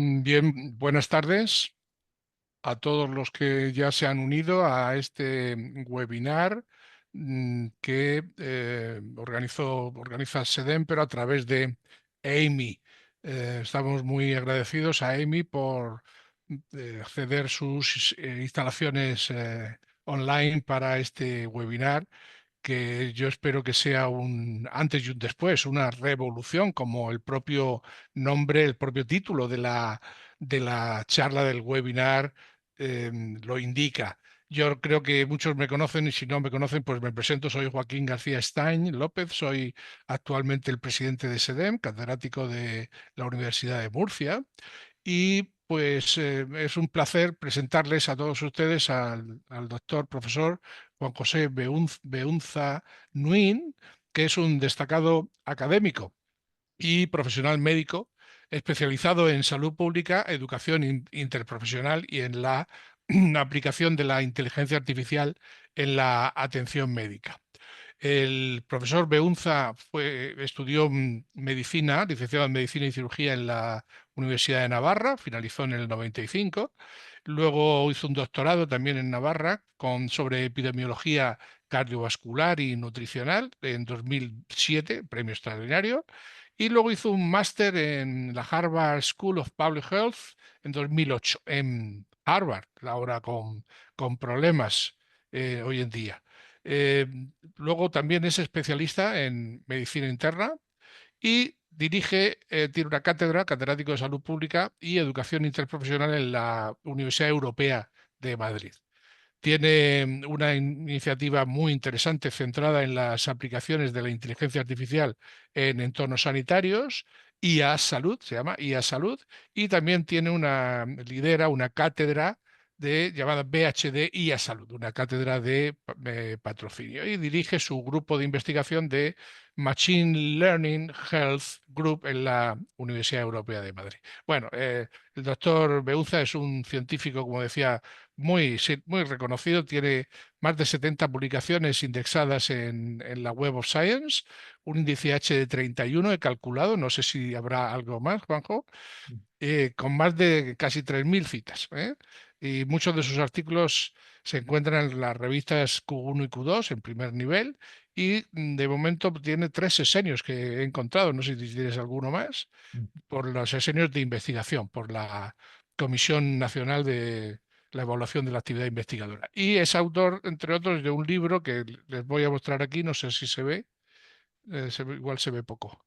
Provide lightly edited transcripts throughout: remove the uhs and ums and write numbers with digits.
Bien, buenas tardes a todos los que ya se han unido a este webinar que organiza SEDEM, pero a través de Amy. Estamos muy agradecidos a Amy por ceder sus instalaciones online para este webinar, que yo espero que sea un antes y un después, una revolución, como el propio nombre, el propio título de la charla del webinar lo indica. Yo creo que muchos me conocen y si no me conocen, pues me presento. Soy Joaquín García Stein López, soy actualmente el presidente de SEDEM, catedrático de la Universidad de Murcia. Y pues es un placer presentarles a todos ustedes al doctor profesor Juan José Beunza Nuin, que es un destacado académico y profesional médico especializado en salud pública, educación interprofesional y en la aplicación de la inteligencia artificial en la atención médica. El profesor Beunza estudió medicina, licenciado en medicina y cirugía en la Universidad de Navarra, finalizó en el 95. Luego hizo un doctorado también en Navarra sobre epidemiología cardiovascular y nutricional en 2007, premio extraordinario. Y luego hizo un máster en la Harvard School of Public Health en 2008, en Harvard, ahora con problemas hoy en día. Eh, Luego también es especialista en medicina interna y tiene una cátedra, catedrático de salud pública y educación interprofesional en la Universidad Europea de Madrid. Tiene una iniciativa muy interesante centrada en las aplicaciones de la inteligencia artificial en entornos sanitarios, IA Salud, se llama IA Salud, y también lidera una cátedra llamada PhD IA Salud, una cátedra de patrocinio, y dirige su grupo de investigación de Machine Learning Health Group en la Universidad Europea de Madrid. Bueno, el doctor Beunza es un científico, como decía, muy reconocido, tiene más de 70 publicaciones indexadas en la Web of Science, un índice H de 31 he calculado, no sé si habrá algo más, Juanjo, con más de casi 3.000 citas, ¿eh? Y muchos de sus artículos se encuentran en las revistas Q1 y Q2 en primer nivel y de momento tiene 3 sesenios que he encontrado, no sé si tienes alguno más, por los sesenios de investigación, por la Comisión Nacional de la Evaluación de la Actividad Investigadora. Y es autor, entre otros, de un libro que les voy a mostrar aquí, no sé si se ve, igual se ve poco.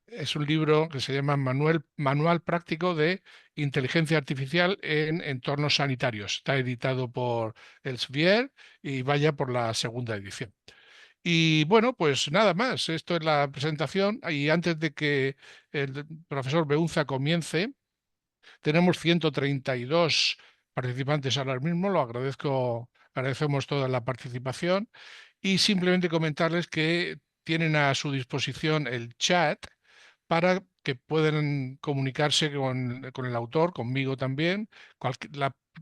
Es un libro que se llama Manual Práctico de Inteligencia Artificial en Entornos Sanitarios. Está editado por Elsevier y vaya por la segunda edición. Y bueno, pues nada más. Esto es la presentación. Y antes de que el profesor Beunza comience, tenemos 132 participantes ahora mismo. Agradecemos toda la participación. Y simplemente comentarles que tienen a su disposición el chat para que puedan comunicarse con el autor, conmigo también,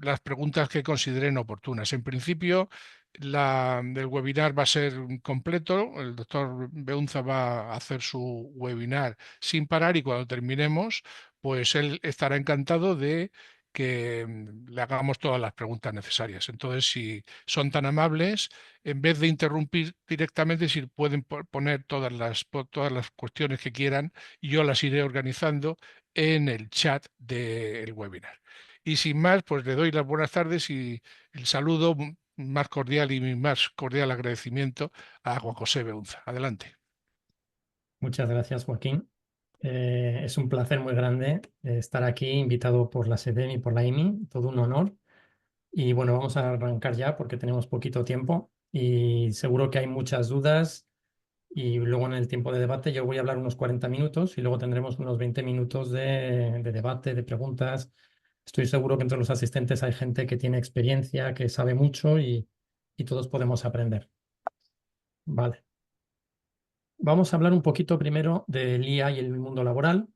las preguntas que consideren oportunas. En principio, el webinar va a ser completo, el doctor Beunza va a hacer su webinar sin parar y cuando terminemos, pues él estará encantado de que le hagamos todas las preguntas necesarias. Entonces, si son tan amables, en vez de interrumpir directamente, si pueden poner todas las cuestiones que quieran, y yo las iré organizando en el chat del webinar. Y sin más, pues le doy las buenas tardes y el saludo más cordial y mi más cordial agradecimiento a Juan José Beunza. Adelante. Muchas gracias, Joaquín. Es un placer muy grande estar aquí, invitado por la SEDEM y por la IMI, todo un honor. Y bueno, vamos a arrancar ya porque tenemos poquito tiempo y seguro que hay muchas dudas. Y luego en el tiempo de debate yo voy a hablar unos 40 minutos y luego tendremos unos 20 minutos de debate, de preguntas. Estoy seguro que entre los asistentes hay gente que tiene experiencia, que sabe mucho y todos podemos aprender. Vale. Vamos a hablar un poquito primero del IA y el mundo laboral,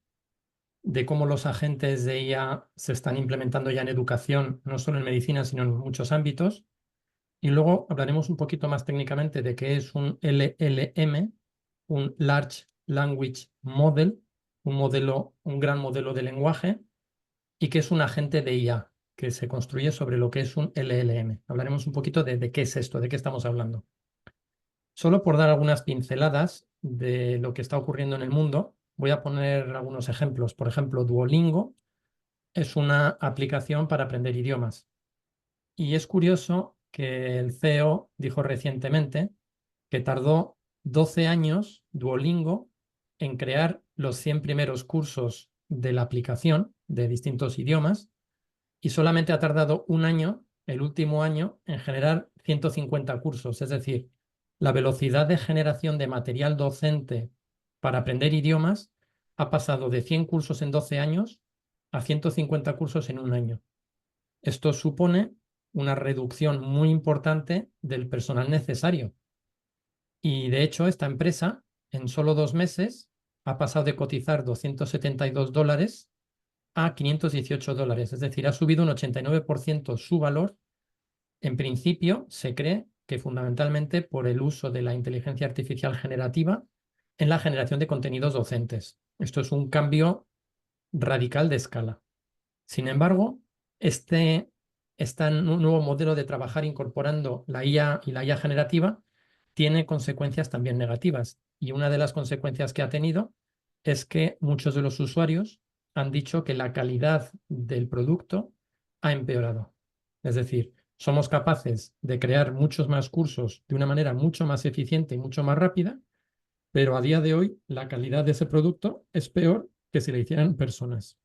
de cómo los agentes de IA se están implementando ya en educación, no solo en medicina, sino en muchos ámbitos. Y luego hablaremos un poquito más técnicamente de qué es un LLM, un Large Language Model, un gran modelo de lenguaje, y qué es un agente de IA, que se construye sobre lo que es un LLM. Hablaremos un poquito de qué es esto, de qué estamos hablando. Solo por dar algunas pinceladas de lo que está ocurriendo en el mundo, voy a poner algunos ejemplos. Por ejemplo, Duolingo es una aplicación para aprender idiomas. Y es curioso que el CEO dijo recientemente que tardó 12 años Duolingo en crear los 100 primeros cursos de la aplicación de distintos idiomas y solamente ha tardado un año, el último año, en generar 150 cursos. Es decir, la velocidad de generación de material docente para aprender idiomas ha pasado de 100 cursos en 12 años a 150 cursos en un año. Esto supone una reducción muy importante del personal necesario. Y de hecho, esta empresa en solo 2 meses ha pasado de cotizar $272 a $518. Es decir, ha subido un 89% su valor. En principio, se cree que fundamentalmente por el uso de la inteligencia artificial generativa en la generación de contenidos docentes. Esto es un cambio radical de escala. Sin embargo, este nuevo modelo de trabajar incorporando la IA y la IA generativa tiene consecuencias también negativas. Y una de las consecuencias que ha tenido es que muchos de los usuarios han dicho que la calidad del producto ha empeorado. Es decir, somos capaces de crear muchos más cursos de una manera mucho más eficiente y mucho más rápida, pero a día de hoy la calidad de ese producto es peor que si la hicieran personas.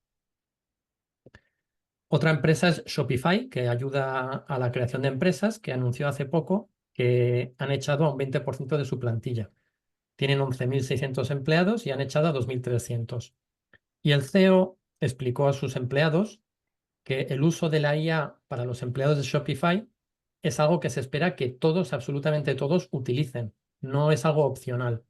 Otra empresa es Shopify, que ayuda a la creación de empresas, que anunció hace poco que han echado a un 20% de su plantilla. Tienen 11.600 empleados y han echado a 2.300. Y el CEO explicó a sus empleados que el uso de la IA para los empleados de Shopify es algo que se espera que todos, absolutamente todos, utilicen. No es algo opcional.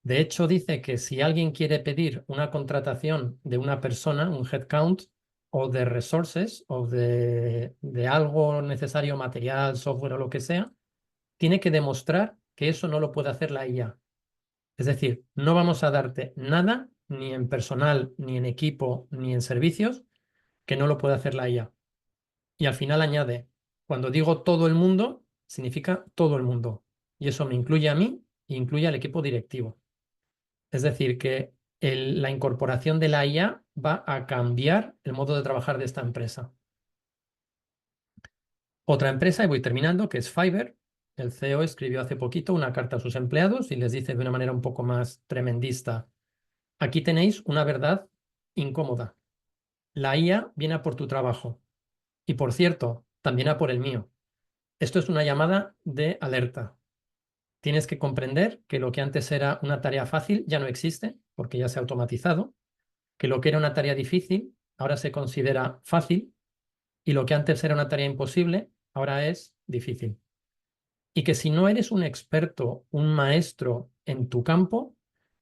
De hecho, dice que si alguien quiere pedir una contratación de una persona, un headcount, o de resources, o de algo necesario, material, software o lo que sea, tiene que demostrar que eso no lo puede hacer la IA. Es decir, no vamos a darte nada, ni en personal, ni en equipo, ni en servicios, que no lo puede hacer la IA. Y al final añade, cuando digo todo el mundo, significa todo el mundo. Y eso me incluye a mí e incluye al equipo directivo. Es decir, que la incorporación de la IA va a cambiar el modo de trabajar de esta empresa. Otra empresa, y voy terminando, que es Fiverr. El CEO escribió hace poquito una carta a sus empleados y les dice de una manera un poco más tremendista, aquí tenéis una verdad incómoda. La IA viene a por tu trabajo. Y por cierto, también a por el mío. Esto es una llamada de alerta. Tienes que comprender que lo que antes era una tarea fácil ya no existe, porque ya se ha automatizado, que lo que era una tarea difícil ahora se considera fácil y lo que antes era una tarea imposible ahora es difícil. Y que si no eres un experto, un maestro en tu campo,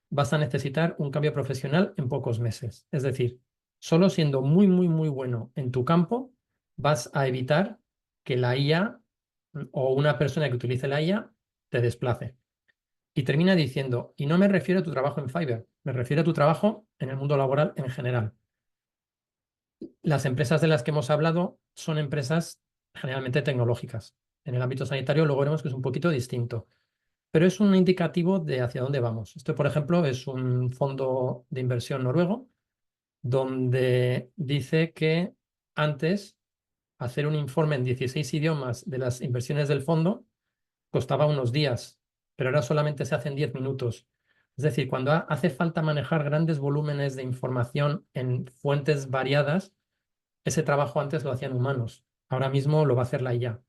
vas a necesitar un cambio profesional en pocos meses. Es decir, solo siendo muy, muy, muy bueno en tu campo, vas a evitar que la IA o una persona que utilice la IA te desplace. Y termina diciendo, y no me refiero a tu trabajo en Fiverr, me refiero a tu trabajo en el mundo laboral en general. Las empresas de las que hemos hablado son empresas generalmente tecnológicas. En el ámbito sanitario luego veremos que es un poquito distinto, pero es un indicativo de hacia dónde vamos. Esto, por ejemplo, es un fondo de inversión noruego donde dice que antes hacer un informe en 16 idiomas de las inversiones del fondo costaba unos días, pero ahora solamente se hace en 10 minutos. Es decir, cuando hace falta manejar grandes volúmenes de información en fuentes variadas, ese trabajo antes lo hacían humanos. Ahora mismo lo va a hacer la IA,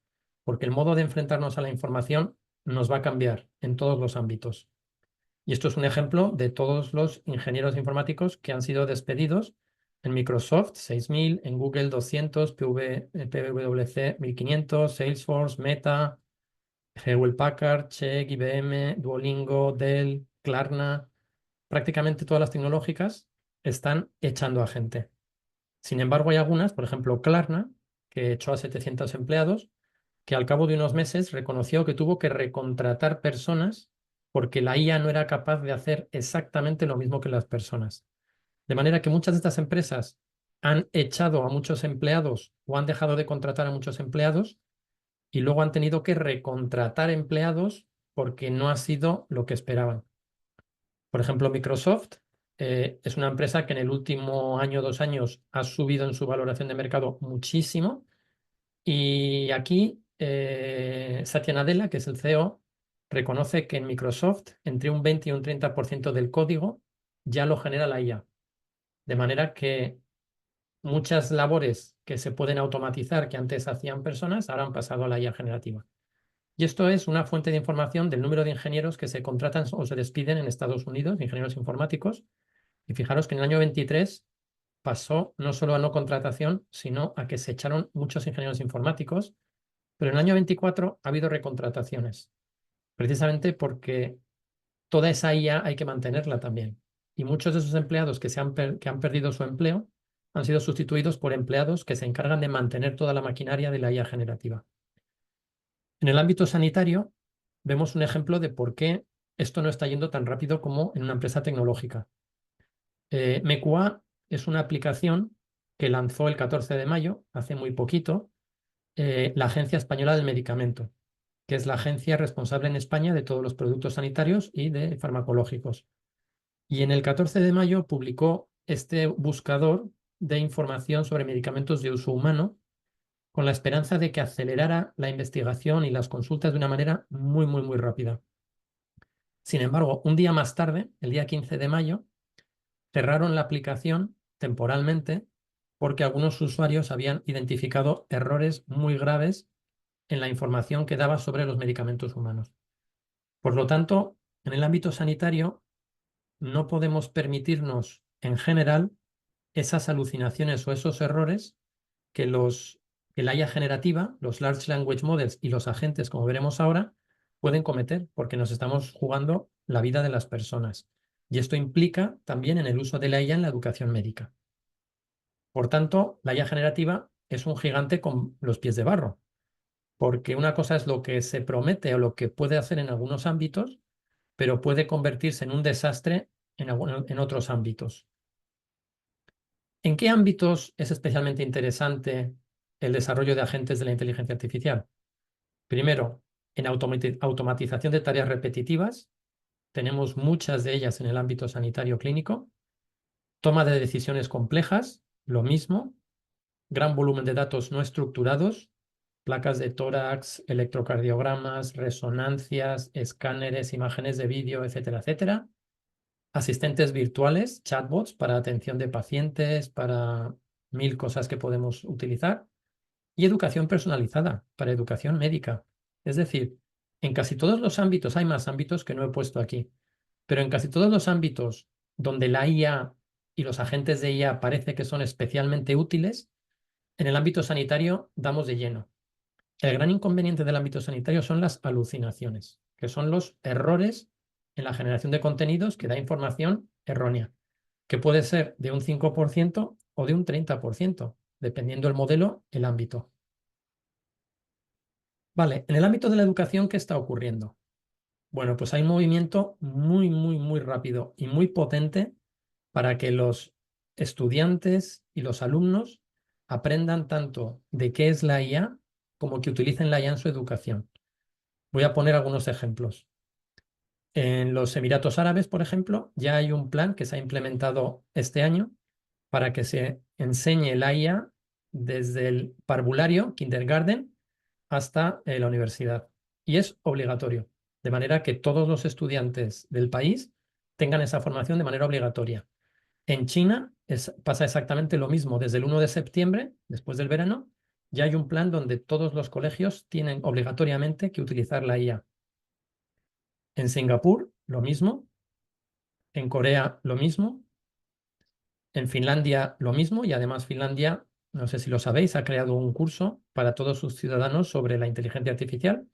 porque el modo de enfrentarnos a la información nos va a cambiar en todos los ámbitos. Y esto es un ejemplo de todos los ingenieros informáticos que han sido despedidos en Microsoft, 6.000, en Google 200, PwC 1.500, Salesforce, Meta, Hewlett Packard, Check, IBM, Duolingo, Dell, Klarna. Prácticamente todas las tecnológicas están echando a gente. Sin embargo, hay algunas, por ejemplo, Klarna, que echó a 700 empleados, que al cabo de unos meses reconoció que tuvo que recontratar personas porque la IA no era capaz de hacer exactamente lo mismo que las personas. De manera que muchas de estas empresas han echado a muchos empleados o han dejado de contratar a muchos empleados y luego han tenido que recontratar empleados porque no ha sido lo que esperaban. Por ejemplo, Microsoft es una empresa que en el último año, 2 años, ha subido en su valoración de mercado muchísimo. Y aquí Satya Nadella, que es el CEO, reconoce que en Microsoft entre un 20 y un 30% del código ya lo genera la IA. De manera que muchas labores que se pueden automatizar, que antes hacían personas, ahora han pasado a la IA generativa. Y esto es una fuente de información del número de ingenieros que se contratan o se despiden en Estados Unidos, ingenieros informáticos. Y fijaros que en el año 23 pasó no solo a no contratación, sino a que se echaron muchos ingenieros informáticos, pero en el año 24 ha habido recontrataciones, precisamente porque toda esa IA hay que mantenerla también. Y muchos de esos empleados que han perdido su empleo han sido sustituidos por empleados que se encargan de mantener toda la maquinaria de la IA generativa. En el ámbito sanitario, vemos un ejemplo de por qué esto no está yendo tan rápido como en una empresa tecnológica. MECUA es una aplicación que lanzó el 14 de mayo, hace muy poquito, la Agencia Española del Medicamento, que es la agencia responsable en España de todos los productos sanitarios y de farmacológicos. Y en el 14 de mayo publicó este buscador de información sobre medicamentos de uso humano con la esperanza de que acelerara la investigación y las consultas de una manera muy, muy, muy rápida. Sin embargo, un día más tarde, el día 15 de mayo, cerraron la aplicación temporalmente porque algunos usuarios habían identificado errores muy graves en la información que daba sobre los medicamentos humanos. Por lo tanto, en el ámbito sanitario no podemos permitirnos en general esas alucinaciones o esos errores que la IA generativa, los Large Language Models y los agentes, como veremos ahora, pueden cometer, porque nos estamos jugando la vida de las personas. Y esto implica también en el uso de la IA en la educación médica. Por tanto, la IA generativa es un gigante con los pies de barro, porque una cosa es lo que se promete o lo que puede hacer en algunos ámbitos, pero puede convertirse en un desastre en otros ámbitos. ¿En qué ámbitos es especialmente interesante el desarrollo de agentes de la inteligencia artificial? Primero, en automatización de tareas repetitivas. Tenemos muchas de ellas en el ámbito sanitario clínico. Toma de decisiones complejas, lo mismo. Gran volumen de datos no estructurados, placas de tórax, electrocardiogramas, resonancias, escáneres, imágenes de vídeo, etcétera, etcétera. Asistentes virtuales, chatbots para atención de pacientes, para 1000 cosas que podemos utilizar. Y educación personalizada, para educación médica. Es decir, en casi todos los ámbitos, hay más ámbitos que no he puesto aquí, pero en casi todos los ámbitos donde la IA y los agentes de IA parece que son especialmente útiles, en el ámbito sanitario damos de lleno. El gran inconveniente del ámbito sanitario son las alucinaciones, que son los errores en la generación de contenidos que da información errónea, que puede ser de un 5% o de un 30%, dependiendo el modelo, el ámbito. Vale, en el ámbito de la educación, ¿qué está ocurriendo? Bueno, pues hay un movimiento muy, muy, muy rápido y muy potente para que los estudiantes y los alumnos aprendan tanto de qué es la IA como que utilicen la IA en su educación. Voy a poner algunos ejemplos. En los Emiratos Árabes, por ejemplo, ya hay un plan que se ha implementado este año para que se enseñe la IA desde el parvulario, kindergarten, hasta la universidad. Y es obligatorio, de manera que todos los estudiantes del país tengan esa formación de manera obligatoria. En China pasa exactamente lo mismo. Desde el 1 de septiembre, después del verano, ya hay un plan donde todos los colegios tienen obligatoriamente que utilizar la IA. En Singapur, lo mismo. En Corea, lo mismo. En Finlandia, lo mismo. Y además Finlandia, no sé si lo sabéis, ha creado un curso para todos sus ciudadanos sobre la inteligencia artificial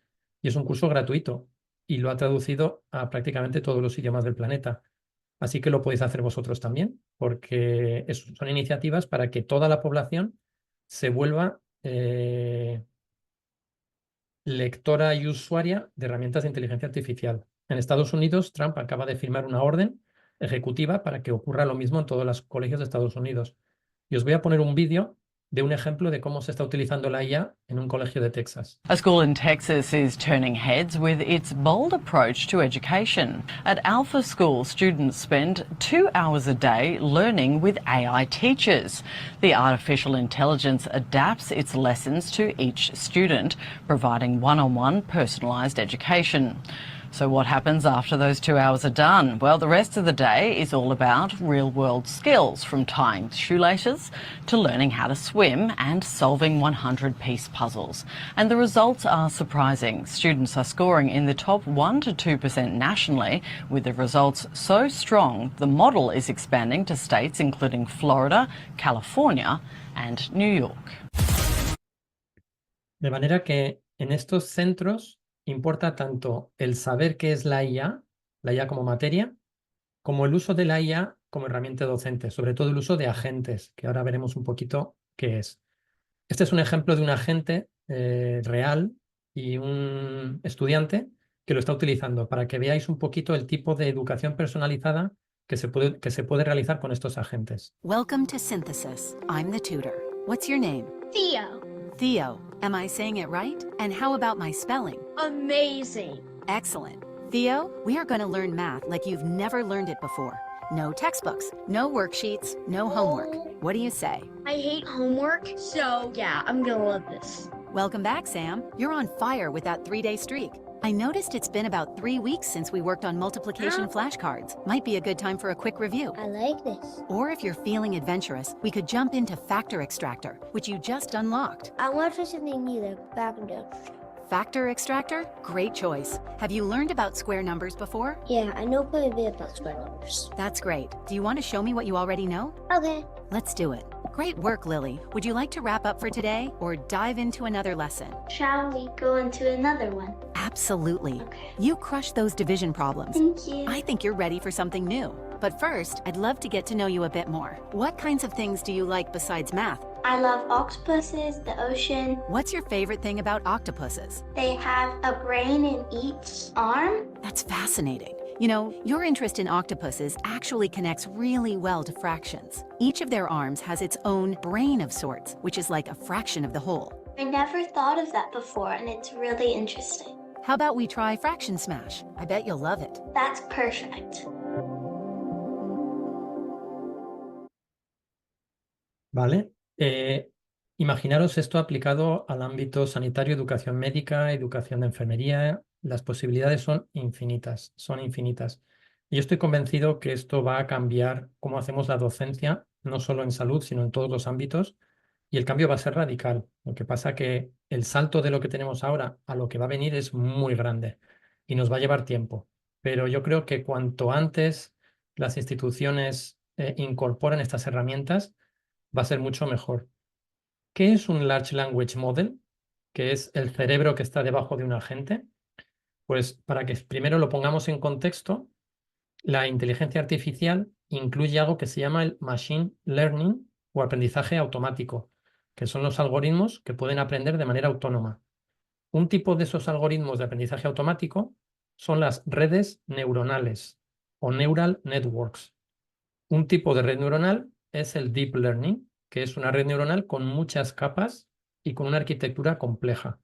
y es un curso gratuito y lo ha traducido a prácticamente todos los idiomas del planeta. Así que lo podéis hacer vosotros también, porque son iniciativas para que toda la población se vuelva lectora y usuaria de herramientas de inteligencia artificial. En Estados Unidos, Trump acaba de firmar una orden ejecutiva para que ocurra lo mismo en todos los colegios de Estados Unidos. Y os voy a poner un vídeo de un ejemplo de cómo se está utilizando la IA en un colegio de Texas. A school in Texas is turning heads with its bold approach to education. At Alpha School, students spend 2 hours a day learning with AI teachers. The artificial intelligence adapts its lessons to each student, providing one-on-one personalised education. So what happens after those 2 hours are done? Well, the rest of the day is all about real-world skills, from tying shoelaces to learning how to swim and solving 100-piece puzzles. And the results are surprising. Students are scoring in the top 1 to 2% nationally, with the results so strong the model is expanding to states including Florida, California and New York. De manera que en estos centros importa tanto el saber qué es la IA como materia, como el uso de la IA como herramienta docente, sobre todo el uso de agentes, que ahora veremos un poquito qué es. Este es un ejemplo de un agente real y un estudiante que lo está utilizando para que veáis un poquito el tipo de educación personalizada que se puede realizar con estos agentes. Welcome to Synthesis. I'm the tutor. What's your name? Theo. Theo. Am I saying it right? And how about my spelling? Amazing. Excellent. Theo, we are going to learn math like you've never learned it before. No textbooks, no worksheets, no homework. What do you say? I hate homework, so yeah, I'm gonna love this. Welcome back, Sam. You're on fire with that 3-day streak. I noticed it's been about 3 weeks since we worked on multiplication flashcards. Might be a good time for a quick review. I like this. Or if you're feeling adventurous, we could jump into Factor Extractor, which you just unlocked. I want for something new like back and down. Factor Extractor? Great choice. Have you learned about square numbers before? Yeah, I know quite a bit about square numbers. That's great. Do you want to show me what you already know? Okay. Let's do it. Great work, Lily. Would you like to wrap up for today or dive into another lesson? Shall we go into another one? Absolutely. Okay. You crushed those division problems. Thank you. I think you're ready for something new. But first, I'd love to get to know you a bit more. What kinds of things do you like besides math? I love octopuses, the ocean. What's your favorite thing about octopuses? They have a brain in each arm. That's fascinating. You know, your interest in octopuses actually connects really well to fractions. Each of their arms has its own brain of sorts, which is like a fraction of the whole. I never thought of that before, and it's really interesting. How about we try Fraction Smash? I bet you'll love it. That's perfect. ¿Vale? Imaginaros esto aplicado al ámbito sanitario, educación médica, educación de enfermería. Las posibilidades son infinitas, son infinitas. Y yo estoy convencido que esto va a cambiar cómo hacemos la docencia, no solo en salud, sino en todos los ámbitos. Y el cambio va a ser radical. Lo que pasa que el salto de lo que tenemos ahora a lo que va a venir es muy grande y nos va a llevar tiempo. Pero yo creo que cuanto antes las instituciones incorporen estas herramientas, va a ser mucho mejor. ¿Qué es un Large Language Model? ¿Qué es el cerebro que está debajo de un agente? Pues para que primero lo pongamos en contexto, la inteligencia artificial incluye algo que se llama el Machine Learning o aprendizaje automático, que son los algoritmos que pueden aprender de manera autónoma. Un tipo de esos algoritmos de aprendizaje automático son las redes neuronales o neural networks. Un tipo de red neuronal es el Deep Learning, que es una red neuronal con muchas capas y con una arquitectura compleja.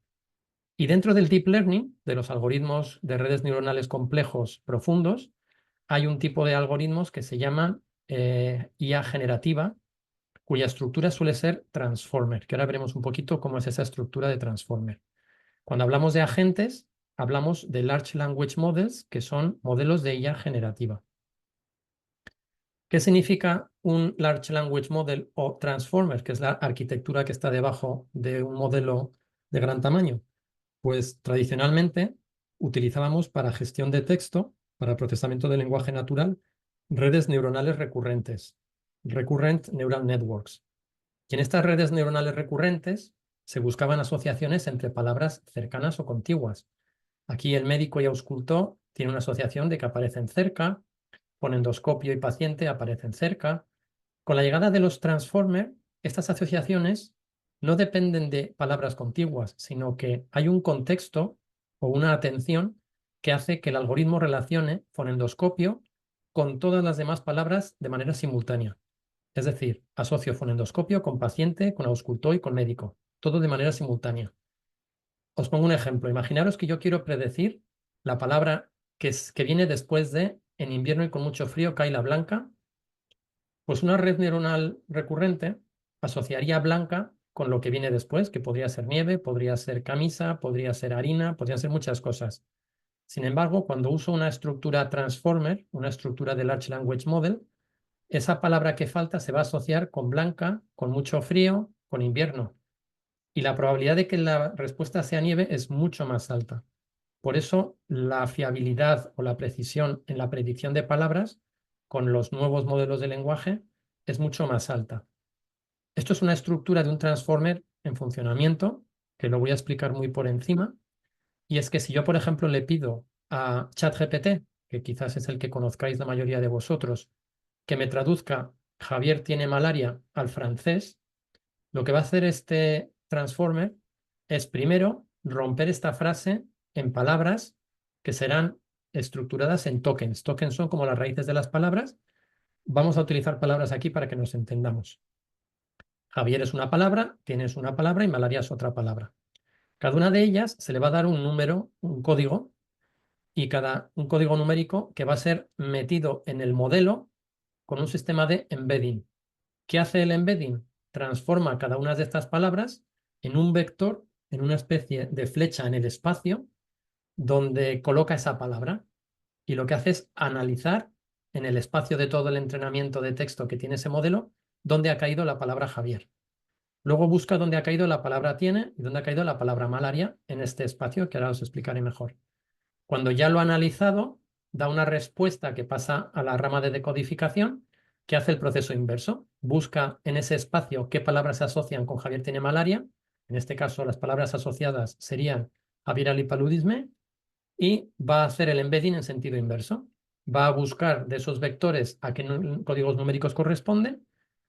Y dentro del Deep Learning, de los algoritmos de redes neuronales complejos profundos, hay un tipo de algoritmos que se llaman IA generativa, cuya estructura suele ser Transformer, que ahora veremos un poquito cómo es esa estructura de Transformer. Cuando hablamos de agentes, hablamos de Large Language Models, que son modelos de IA generativa. ¿Qué significa un Large Language Model o Transformer, que es la arquitectura que está debajo de un modelo de gran tamaño? Pues tradicionalmente utilizábamos para gestión de texto, para procesamiento del lenguaje natural, redes neuronales recurrentes, Recurrent Neural Networks. Y en estas redes neuronales recurrentes se buscaban asociaciones entre palabras cercanas o contiguas. Aquí el médico y auscultor tiene una asociación de que aparecen cerca, con endoscopio y paciente aparecen cerca. Con la llegada de los Transformer, estas asociaciones no dependen de palabras contiguas, sino que hay un contexto o una atención que hace que el algoritmo relacione fonendoscopio con todas las demás palabras de manera simultánea. Es decir, asocio fonendoscopio con paciente, con auscultor y con médico, todo de manera simultánea. Os pongo un ejemplo. Imaginaros que yo quiero predecir la palabra que viene después de en invierno y con mucho frío cae la blanca. Pues una red neuronal recurrente asociaría blanca con lo que viene después, que podría ser nieve, podría ser camisa, podría ser harina, podrían ser muchas cosas. Sin embargo, cuando uso una estructura transformer, una estructura de Large Language Model, esa palabra que falta se va a asociar con blanca, con mucho frío, con invierno. Y la probabilidad de que la respuesta sea nieve es mucho más alta. Por eso, la fiabilidad o la precisión en la predicción de palabras con los nuevos modelos de lenguaje es mucho más alta. Esto es una estructura de un transformer en funcionamiento, que lo voy a explicar muy por encima, y es que si yo, por ejemplo, le pido a ChatGPT, que quizás es el que conozcáis la mayoría de vosotros, que me traduzca Javier tiene malaria al francés, lo que va a hacer este transformer es primero romper esta frase en palabras que serán estructuradas en tokens. Tokens son como las raíces de las palabras. Vamos a utilizar palabras aquí para que nos entendamos. Javier es una palabra, tienes una palabra y malaria es otra palabra. Cada una de ellas se le va a dar un número, un código, y un código numérico que va a ser metido en el modelo con un sistema de embedding. ¿Qué hace el embedding? Transforma cada una de estas palabras en un vector, en una especie de flecha en el espacio, donde coloca esa palabra. Y lo que hace es analizar en el espacio de todo el entrenamiento de texto que tiene ese modelo, dónde ha caído la palabra Javier. Luego busca dónde ha caído la palabra tiene y dónde ha caído la palabra malaria en este espacio, que ahora os explicaré mejor. Cuando ya lo ha analizado, da una respuesta que pasa a la rama de decodificación, que hace el proceso inverso. Busca en ese espacio qué palabras se asocian con Javier tiene malaria. En este caso, las palabras asociadas serían Javier alipaludisme, y va a hacer el embedding en sentido inverso. Va a buscar de esos vectores a qué códigos numéricos corresponden,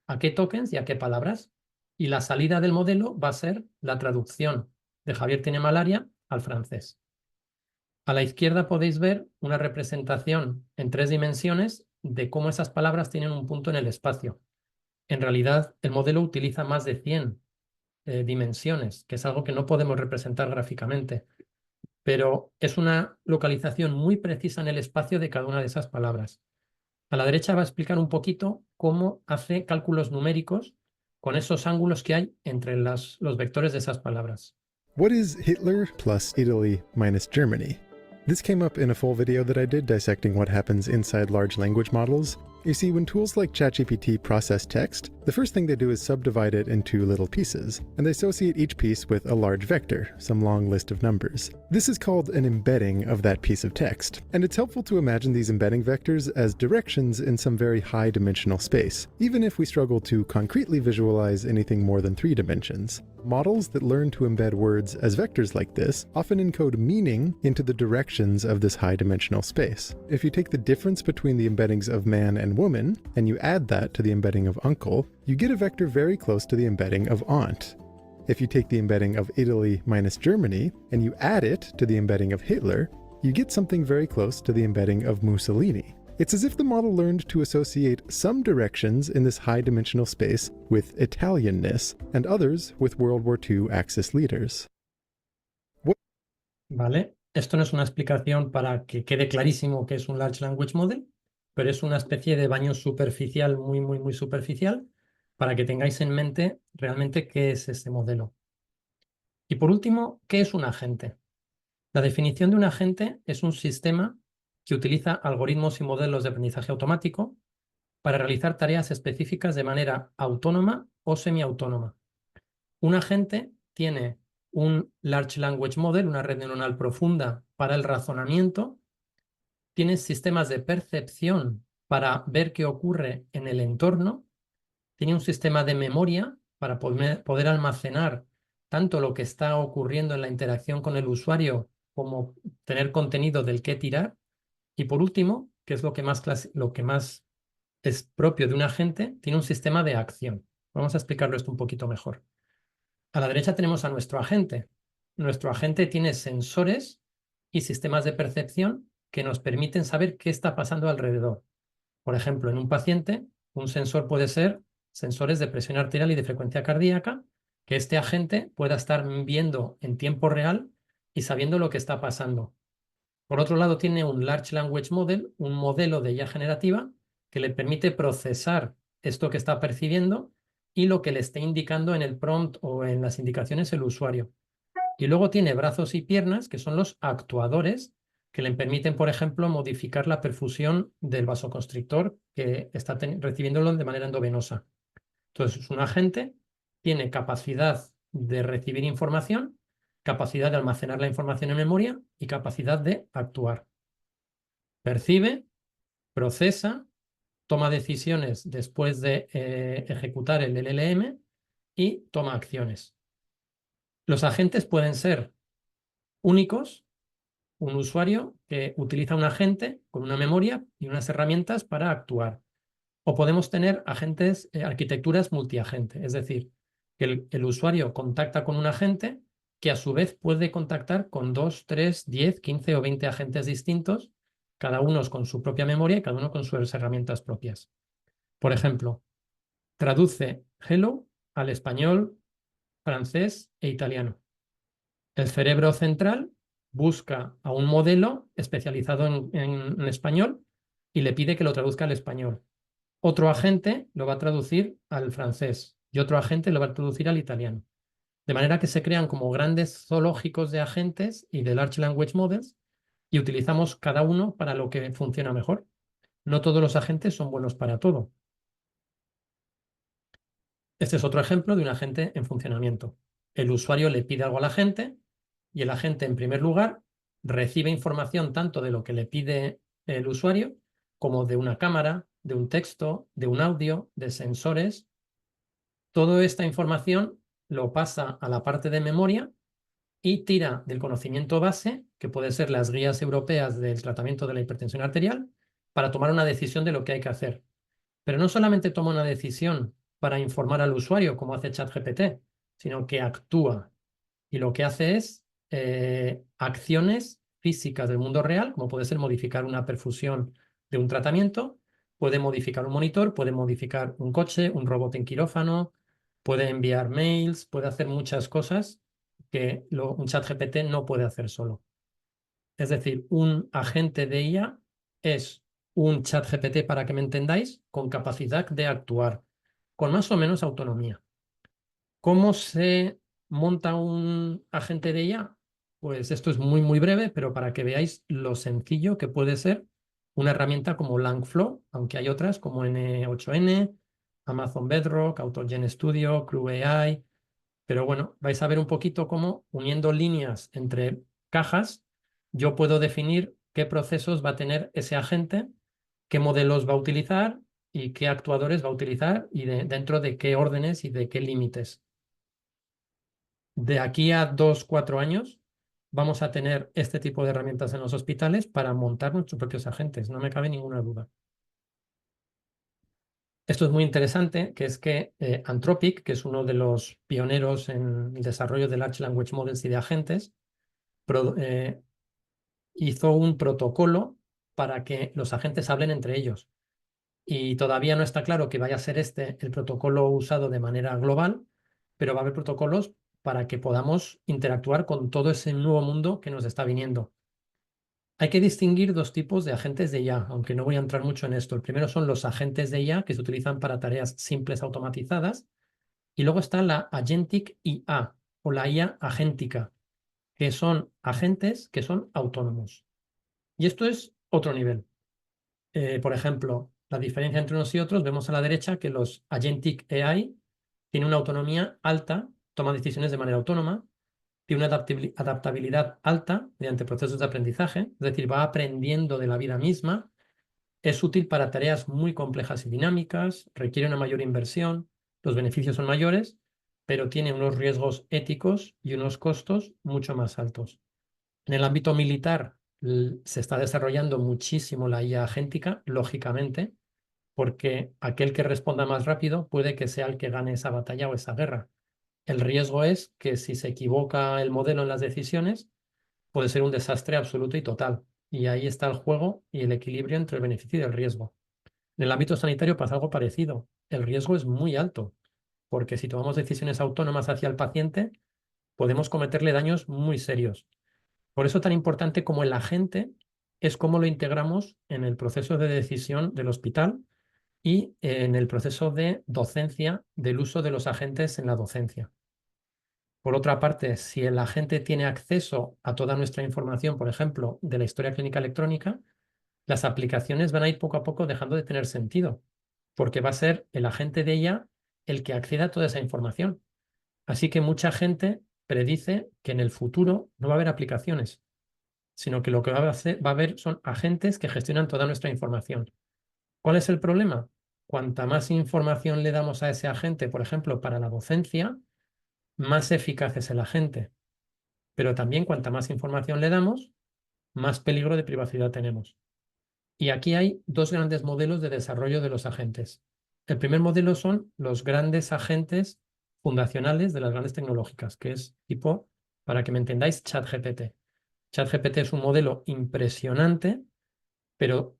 a qué tokens y a qué palabras. Y la salida del modelo va a ser la traducción de Javier tiene malaria al francés. A la izquierda podéis ver una representación en 3 dimensiones de cómo esas palabras tienen un punto en el espacio. En realidad, el modelo utiliza más de 100 dimensiones, que es algo que no podemos representar gráficamente, pero es una localización muy precisa en el espacio de cada una de esas palabras. A la derecha va a explicar un poquito cómo hace cálculos numéricos con esos ángulos que hay entre los vectores de esas palabras. What is Hitler plus Italy minus Germany? This came up in a full video that I did dissecting what happens inside large language models. You see, when tools like ChatGPT process text, the first thing they do is subdivide it into little pieces, and they associate each piece with a large vector, some long list of numbers. This is called an embedding of that piece of text, and it's helpful to imagine these embedding vectors as directions in some very high-dimensional space, even if we struggle to concretely visualize anything more than 3 dimensions. Models that learn to embed words as vectors like this often encode meaning into the directions of this high-dimensional space. If you take the difference between the embeddings of man and woman, and you add that to the embedding of uncle, you get a vector very close to the embedding of aunt. If you take the embedding of Italy minus Germany, and you add it to the embedding of Hitler, you get something very close to the embedding of Mussolini. It's as if the model learned to associate some directions in this high-dimensional space with Italianness, and others with World War II Axis leaders. Vale, esto no es una explicación para que quede clarísimo que es un Large Language Model, pero es una especie de baño superficial, muy superficial, para que tengáis en mente realmente qué es este modelo. Y por último, ¿qué es un agente? La definición de un agente es un sistema que utiliza algoritmos y modelos de aprendizaje automático para realizar tareas específicas de manera autónoma o semiautónoma. Un agente tiene un Large Language Model, una red neuronal profunda para el razonamiento, tiene sistemas de percepción para ver qué ocurre en el entorno, tiene un sistema de memoria para poder almacenar tanto lo que está ocurriendo en la interacción con el usuario como tener contenido del que tirar. Y por último, que es lo que más es propio de un agente, tiene un sistema de acción. Vamos a explicarlo esto un poquito mejor. A la derecha tenemos a nuestro agente. Nuestro agente tiene sensores y sistemas de percepción que nos permiten saber qué está pasando alrededor. Por ejemplo, en un paciente, un sensor puede ser sensores de presión arterial y de frecuencia cardíaca, que este agente pueda estar viendo en tiempo real y sabiendo lo que está pasando. Por otro lado, tiene un Large Language Model, un modelo de IA generativa, que le permite procesar esto que está percibiendo y lo que le esté indicando en el prompt o en las indicaciones el usuario. Y luego tiene brazos y piernas, que son los actuadores, que le permiten, por ejemplo, modificar la perfusión del vasoconstrictor que está recibiéndolo de manera endovenosa. Entonces, un agente tiene capacidad de recibir información, capacidad de almacenar la información en memoria y capacidad de actuar. Percibe, procesa, toma decisiones después de ejecutar el LLM y toma acciones. Los agentes pueden ser únicos, un usuario que utiliza un agente con una memoria y unas herramientas para actuar. O podemos tener agentes, arquitecturas multiagente, es decir, que el usuario contacta con un agente que a su vez puede contactar con 2, 3, 10, 15 o 20 agentes distintos, cada uno con su propia memoria y cada uno con sus herramientas propias. Por ejemplo, traduce hello al español, francés e italiano. El cerebro central busca a un modelo especializado en español y le pide que lo traduzca al español. Otro agente lo va a traducir al francés y otro agente lo va a traducir al italiano. De manera que se crean como grandes zoológicos de agentes y de Large Language Models y utilizamos cada uno para lo que funciona mejor. No todos los agentes son buenos para todo. Este es otro ejemplo de un agente en funcionamiento. El usuario le pide algo al agente y el agente, en primer lugar, recibe información tanto de lo que le pide el usuario como de una cámara, de un texto, de un audio, de sensores. Toda esta información lo pasa a la parte de memoria y tira del conocimiento base, que puede ser las guías europeas del tratamiento de la hipertensión arterial, para tomar una decisión de lo que hay que hacer. Pero no solamente toma una decisión para informar al usuario, como hace ChatGPT, sino que actúa. Y lo que hace es acciones físicas del mundo real, como puede ser modificar una perfusión de un tratamiento, puede modificar un monitor, puede modificar un coche, un robot en quirófano, puede enviar mails, puede hacer muchas cosas que un ChatGPT no puede hacer solo. Es decir, un agente de IA es un ChatGPT, para que me entendáis, con capacidad de actuar, con más o menos autonomía. ¿Cómo se monta un agente de IA? Pues esto es muy, muy breve, pero para que veáis lo sencillo que puede ser una herramienta como Langflow, aunque hay otras como N8N, Amazon Bedrock, AutoGen Studio, Crew AI. Pero bueno, vais a ver un poquito cómo, uniendo líneas entre cajas, yo puedo definir qué procesos va a tener ese agente, qué modelos va a utilizar y qué actuadores va a utilizar y dentro de qué órdenes y de qué límites. De aquí a 2, 4 años vamos a tener este tipo de herramientas en los hospitales para montar nuestros propios agentes, no me cabe ninguna duda. Esto es muy interesante, que es que Anthropic, que es uno de los pioneros en el desarrollo de Large Language Models y de agentes, hizo un protocolo para que los agentes hablen entre ellos. Y todavía no está claro que vaya a ser este el protocolo usado de manera global, pero va a haber protocolos para que podamos interactuar con todo ese nuevo mundo que nos está viniendo. Hay que distinguir dos tipos de agentes de IA, aunque no voy a entrar mucho en esto. El primero son los agentes de IA que se utilizan para tareas simples automatizadas, y luego está la Agentic IA o la IA agéntica, que son agentes que son autónomos. Y esto es otro nivel. Por ejemplo, la diferencia entre unos y otros, vemos a la derecha que los Agentic AI tienen una autonomía alta, toman decisiones de manera autónoma, tiene una adaptabilidad alta mediante procesos de aprendizaje, es decir, va aprendiendo de la vida misma, es útil para tareas muy complejas y dinámicas, requiere una mayor inversión, los beneficios son mayores, pero tiene unos riesgos éticos y unos costos mucho más altos. En el ámbito militar se está desarrollando muchísimo la IA agéntica, lógicamente, porque aquel que responda más rápido puede que sea el que gane esa batalla o esa guerra. El riesgo es que si se equivoca el modelo en las decisiones, puede ser un desastre absoluto y total. Y ahí está el juego y el equilibrio entre el beneficio y el riesgo. En el ámbito sanitario pasa algo parecido. el riesgo es muy alto, porque si tomamos decisiones autónomas hacia el paciente, podemos cometerle daños muy serios. Por eso tan importante como el agente es cómo lo integramos en el proceso de decisión del hospital y en el proceso de docencia del uso de los agentes en la docencia. Por otra parte, si el agente tiene acceso a toda nuestra información, por ejemplo, de la historia clínica electrónica, las aplicaciones van a ir poco a poco dejando de tener sentido, porque va a ser el agente de ella el que acceda a toda esa información. Así que mucha gente predice que en el futuro no va a haber aplicaciones, sino que lo que va a haber son agentes que gestionan toda nuestra información. ¿Cuál es el problema? Cuanta más información le damos a ese agente, por ejemplo, para la docencia, más eficaz es el agente. Pero también cuanta más información le damos, más peligro de privacidad tenemos. Y aquí hay dos grandes modelos de desarrollo de los agentes. El primer modelo son los grandes agentes fundacionales de las grandes tecnológicas, que es tipo, para que me entendáis, ChatGPT. ChatGPT es un modelo impresionante, pero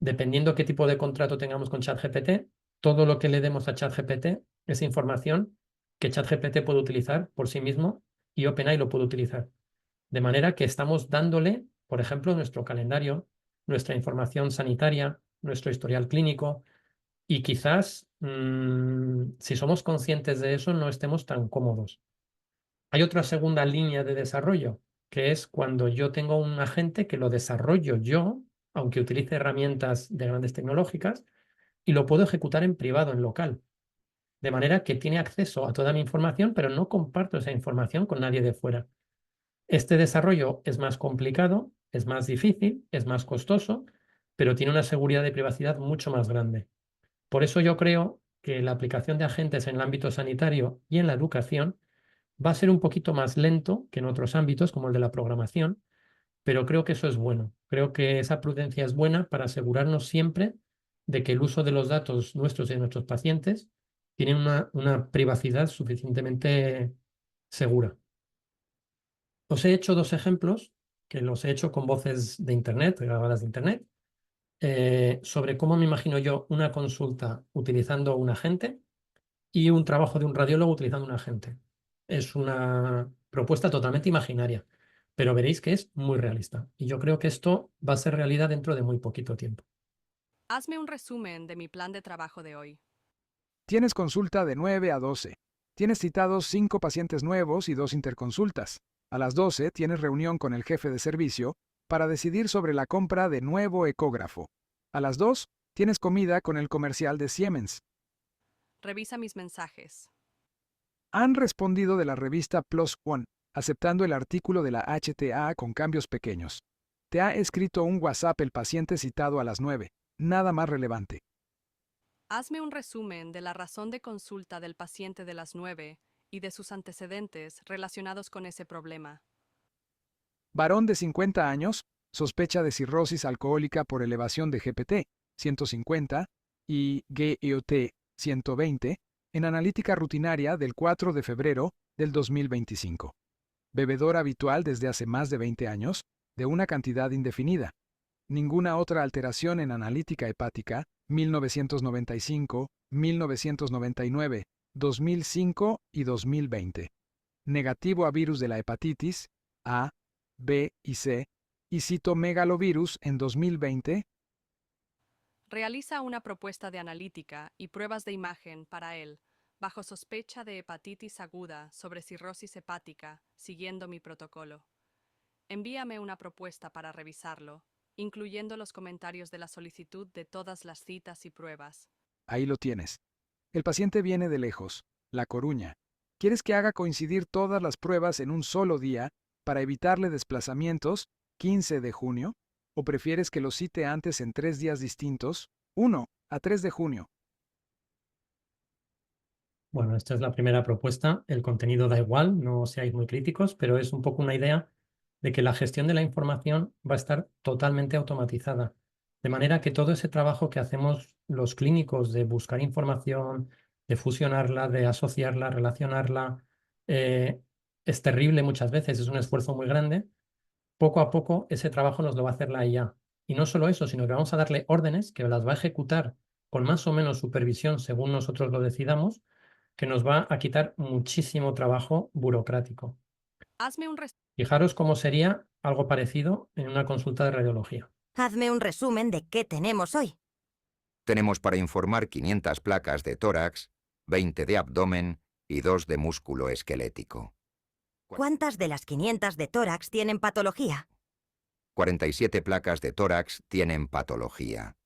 dependiendo qué tipo de contrato tengamos con ChatGPT, todo lo que le demos a ChatGPT es información que ChatGPT puede utilizar por sí mismo y OpenAI lo puede utilizar. De manera que estamos dándole, por ejemplo, nuestro calendario, nuestra información sanitaria, nuestro historial clínico, y quizás, si somos conscientes de eso, no estemos tan cómodos. Hay otra segunda línea de desarrollo, que es cuando yo tengo un agente que lo desarrollo yo, aunque utilice herramientas de grandes tecnológicas, y lo puedo ejecutar en privado, en local. De manera que tiene acceso a toda mi información, pero no comparto esa información con nadie de fuera. Este desarrollo es más complicado, es más difícil, es más costoso, pero tiene una seguridad de privacidad mucho más grande. Por eso yo creo que la aplicación de agentes en el ámbito sanitario y en la educación va a ser un poquito más lento que en otros ámbitos, como el de la programación, pero creo que eso es bueno. Creo que esa prudencia es buena para asegurarnos siempre de que el uso de los datos nuestros y de nuestros pacientes tiene una privacidad suficientemente segura. Os he hecho dos ejemplos, que los he hecho con voces de Internet, grabadas de Internet, sobre cómo me imagino yo una consulta utilizando un agente y un trabajo de un radiólogo utilizando un agente. Es una propuesta totalmente imaginaria, pero veréis que es muy realista. Y yo creo que esto va a ser realidad dentro de muy poquito tiempo. Hazme un resumen de mi plan de trabajo de hoy. Tienes consulta de 9 a 12. Tienes citados 5 pacientes nuevos y 2 interconsultas. A las 12 tienes reunión con el jefe de servicio para decidir sobre la compra de nuevo ecógrafo. A las 2 tienes comida con el comercial de Siemens. Revisa mis mensajes. Han respondido de la revista Plus One, aceptando el artículo de la HTA con cambios pequeños. Te ha escrito un WhatsApp el paciente citado a las 9. Nada más relevante. Hazme un resumen de la razón de consulta del paciente de las 9 y de sus antecedentes relacionados con ese problema. Varón de 50 años, sospecha de cirrosis alcohólica por elevación de GPT 150 y GEOT 120 en analítica rutinaria del 4 de febrero del 2025. Bebedor habitual desde hace más de 20 años, de una cantidad indefinida. Ninguna otra alteración en analítica hepática, 1995, 1999, 2005 y 2020. Negativo a virus de la hepatitis, A, B y C, y citomegalovirus en 2020. Realiza una propuesta de analítica y pruebas de imagen para él, bajo sospecha de hepatitis aguda sobre cirrosis hepática, siguiendo mi protocolo. Envíame una propuesta para revisarlo, incluyendo los comentarios de la solicitud de todas las citas y pruebas. Ahí lo tienes. El paciente viene de lejos, La Coruña. ¿Quieres que haga coincidir todas las pruebas en un solo día para evitarle desplazamientos, 15 de junio? ¿O prefieres que lo cite antes en 3 días distintos, 1 a 3 de junio? Bueno, esta es la primera propuesta. El contenido da igual, no seáis muy críticos, pero es un poco una idea de que la gestión de la información va a estar totalmente automatizada. De manera que todo ese trabajo que hacemos los clínicos de buscar información, de fusionarla, de asociarla, relacionarla, es terrible muchas veces, es un esfuerzo muy grande. Poco a poco ese trabajo nos lo va a hacer la IA. Y no solo eso, sino que vamos a darle órdenes que las va a ejecutar con más o menos supervisión, según nosotros lo decidamos, que nos va a quitar muchísimo trabajo burocrático. Hazme un Fijaros cómo sería algo parecido en una consulta de radiología. Hazme un resumen de qué tenemos hoy. Tenemos para informar 500 placas de tórax, 20 de abdomen y 2 de músculo esquelético. ¿Cuántas de las 500 de tórax tienen patología? 47 placas de tórax tienen patología.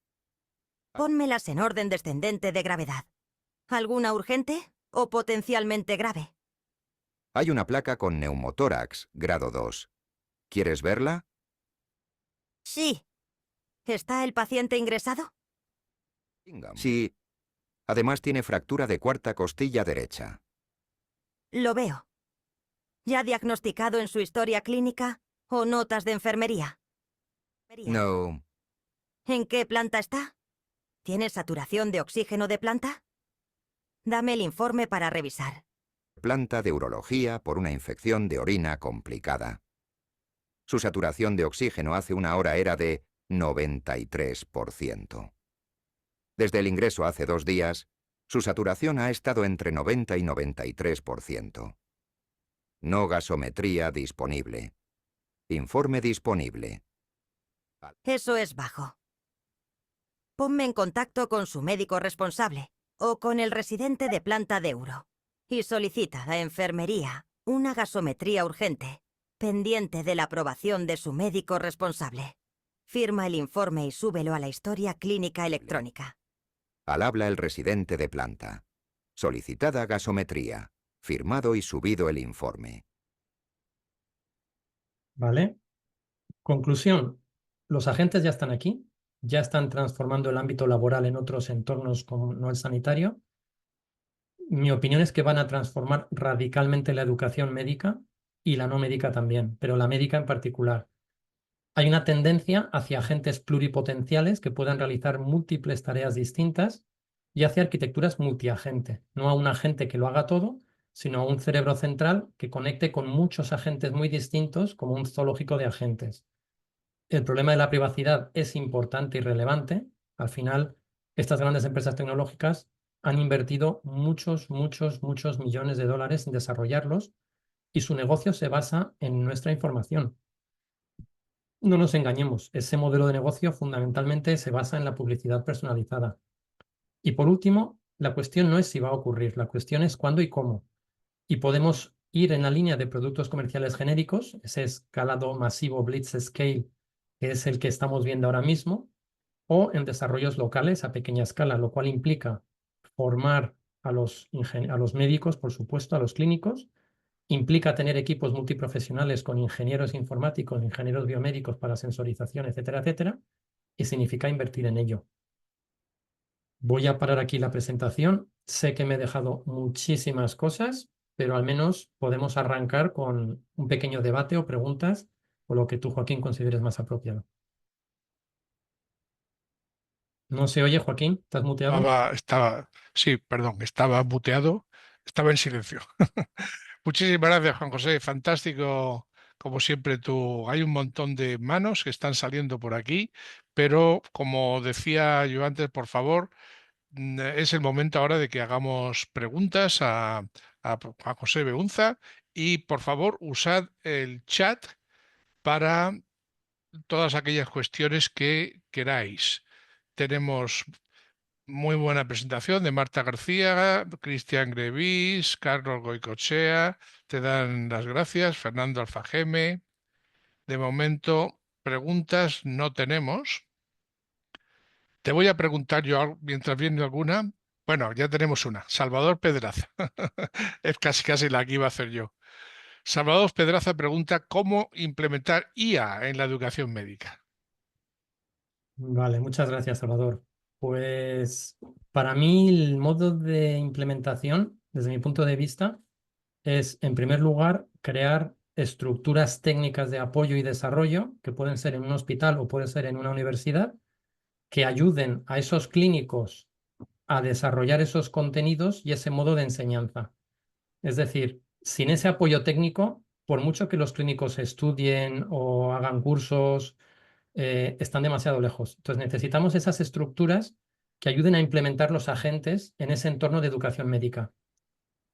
Pónmelas en orden descendente de gravedad. ¿Alguna urgente o potencialmente grave? Hay una placa con neumotórax, grado 2. ¿Quieres verla? Sí. ¿Está el paciente ingresado? Sí. Además tiene fractura de cuarta costilla derecha. Lo veo. ¿Ya diagnosticado en su historia clínica o notas de enfermería? No. ¿En qué planta está? ¿Tiene saturación de oxígeno de planta? Dame el informe para revisar. Planta de urología por una infección de orina complicada. Su saturación de oxígeno hace una hora era de 93%. Desde el ingreso hace 2 días, su saturación ha estado entre 90 y 93%. No gasometría disponible. Informe disponible. Eso es bajo. Ponme en contacto con su médico responsable o con el residente de planta de uro y solicita a enfermería una gasometría urgente, pendiente de la aprobación de su médico responsable. Firma el informe y súbelo a la historia clínica electrónica. Al habla el residente de planta. Solicitada gasometría. Firmado y subido el informe. ¿Vale? Conclusión. Los agentes ya están aquí, ya están transformando el ámbito laboral en otros entornos como no el sanitario. Mi opinión es que van a transformar radicalmente la educación médica y la no médica también, pero la médica en particular. Hay una tendencia hacia agentes pluripotenciales que puedan realizar múltiples tareas distintas y hacia arquitecturas multiagente, no a un agente que lo haga todo, sino a un cerebro central que conecte con muchos agentes muy distintos como un zoológico de agentes. El problema de la privacidad es importante y relevante. Al final, estas grandes empresas tecnológicas han invertido muchos millones de dólares en desarrollarlos y su negocio se basa en nuestra información. No nos engañemos, ese modelo de negocio fundamentalmente se basa en la publicidad personalizada. Y por último, la cuestión no es si va a ocurrir, la cuestión es cuándo y cómo. Y podemos ir en la línea de productos comerciales genéricos, ese escalado masivo Blitz Scale, que es el que estamos viendo ahora mismo, o en desarrollos locales a pequeña escala, lo cual implica formar a los médicos, por supuesto, a los clínicos, implica tener equipos multiprofesionales con ingenieros informáticos, ingenieros biomédicos para sensorización, etcétera, etcétera, y significa invertir en ello. Voy a parar aquí la presentación. Sé que me he dejado muchísimas cosas, pero al menos podemos arrancar con un pequeño debate o preguntas o lo que tú, Joaquín, consideres más apropiado. No se oye, Joaquín, ¿estás muteado? Sí, perdón, estaba muteado, estaba en silencio. Muchísimas gracias, Juan José. Fantástico, como siempre, hay un montón de manos que están saliendo por aquí, pero como decía yo antes, por favor, es el momento ahora de que hagamos preguntas a Juan José Beunza y, por favor, usad el chat para todas aquellas cuestiones que queráis. Tenemos muy buena presentación de Marta García, Cristian Grevis, Carlos Goicoechea, te dan las gracias, Fernando Alfajeme. De momento, preguntas no tenemos. Te voy a preguntar yo, mientras viene alguna. Bueno, ya tenemos una. Salvador Pedraza. Es casi la que iba a hacer yo. Salvador Pedraza pregunta cómo implementar IA en la educación médica. Vale, muchas gracias, Salvador. Pues para mí el modo de implementación, desde mi punto de vista, es, en primer lugar, crear estructuras técnicas de apoyo y desarrollo, que pueden ser en un hospital o pueden ser en una universidad, que ayuden a esos clínicos a desarrollar esos contenidos y ese modo de enseñanza. Es decir, sin ese apoyo técnico, por mucho que los clínicos estudien o hagan cursos, están demasiado lejos. Entonces necesitamos esas estructuras que ayuden a implementar los agentes en ese entorno de educación médica.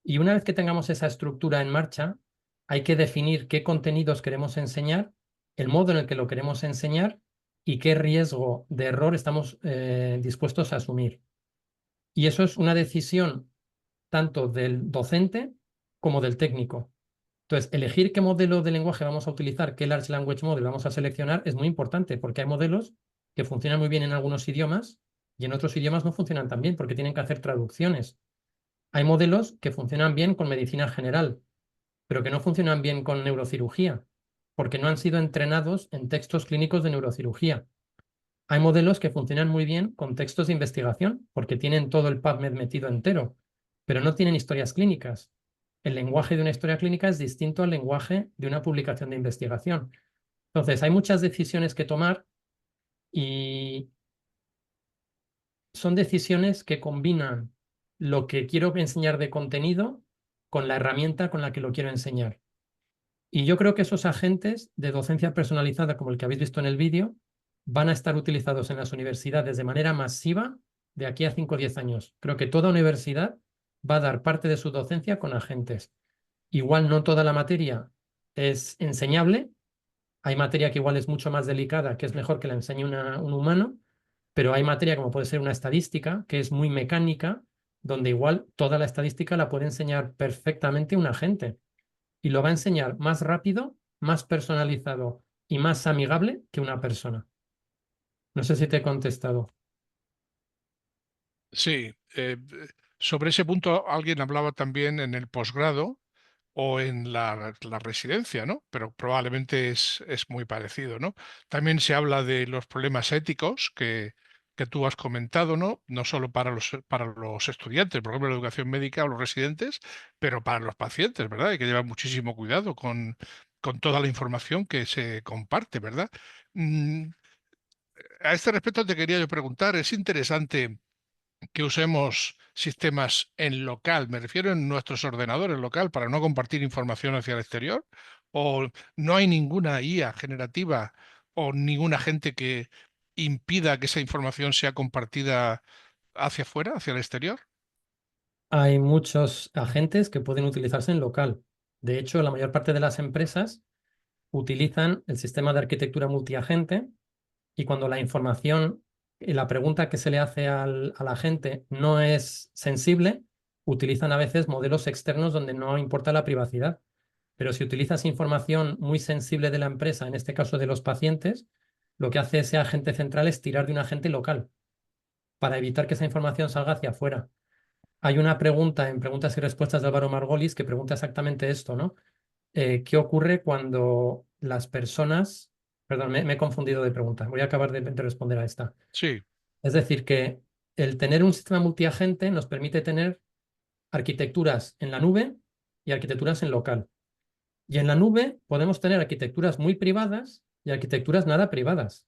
Y una vez que tengamos esa estructura en marcha, hay que definir qué contenidos queremos enseñar, el modo en el que lo queremos enseñar y qué riesgo de error estamos dispuestos a asumir. Y eso es una decisión tanto del docente como del técnico. Entonces, elegir qué modelo de lenguaje vamos a utilizar, qué Large Language Model vamos a seleccionar, es muy importante porque hay modelos que funcionan muy bien en algunos idiomas y en otros idiomas no funcionan tan bien porque tienen que hacer traducciones. Hay modelos que funcionan bien con medicina general, pero que no funcionan bien con neurocirugía, porque no han sido entrenados en textos clínicos de neurocirugía. Hay modelos que funcionan muy bien con textos de investigación, porque tienen todo el PubMed metido entero, pero no tienen historias clínicas. El lenguaje de una historia clínica es distinto al lenguaje de una publicación de investigación. Entonces, hay muchas decisiones que tomar y son decisiones que combinan lo que quiero enseñar de contenido con la herramienta con la que lo quiero enseñar. Y yo creo que esos agentes de docencia personalizada, como el que habéis visto en el vídeo, van a estar utilizados en las universidades de manera masiva de aquí a 5 o 10 años. Creo que toda universidad va a dar parte de su docencia con agentes. Igual no toda la materia es enseñable. Hay materia que igual es mucho más delicada, que es mejor que la enseñe un humano, pero hay materia como puede ser una estadística, que es muy mecánica, donde igual toda la estadística la puede enseñar perfectamente un agente y lo va a enseñar más rápido, más personalizado y más amigable que una persona. No sé si te he contestado. Sí, sobre ese punto alguien hablaba también en el posgrado o en la residencia, ¿no? Pero probablemente es muy parecido, ¿no? También se habla de los problemas éticos que tú has comentado, ¿no? No solo para los estudiantes, por ejemplo, la educación médica o los residentes, pero para los pacientes, ¿verdad? Hay que llevar muchísimo cuidado con toda la información que se comparte, ¿verdad? Mm, a este respecto te quería yo preguntar, es interesante que usemos sistemas en local, me refiero en nuestros ordenadores local para no compartir información hacia el exterior, o no hay ninguna IA generativa o ningún agente que impida que esa información sea compartida hacia afuera, hacia el exterior. Hay muchos agentes que pueden utilizarse en local. De hecho, la mayor parte de las empresas utilizan el sistema de arquitectura multiagente y cuando la información y la pregunta que se le hace al agente no es sensible, utilizan a veces modelos externos donde no importa la privacidad. Pero si utilizas información muy sensible de la empresa, en este caso de los pacientes, lo que hace ese agente central es tirar de un agente local para evitar que esa información salga hacia afuera. Hay una pregunta en Preguntas y Respuestas de Álvaro Margolis que pregunta exactamente esto, ¿no? ¿Qué ocurre cuando las personas... Perdón, me he confundido de pregunta. Voy a acabar de responder a esta. Sí, Es decir, que el tener un sistema multiagente nos permite tener arquitecturas en la nube y arquitecturas en local. Y en la nube podemos tener arquitecturas muy privadas y arquitecturas nada privadas.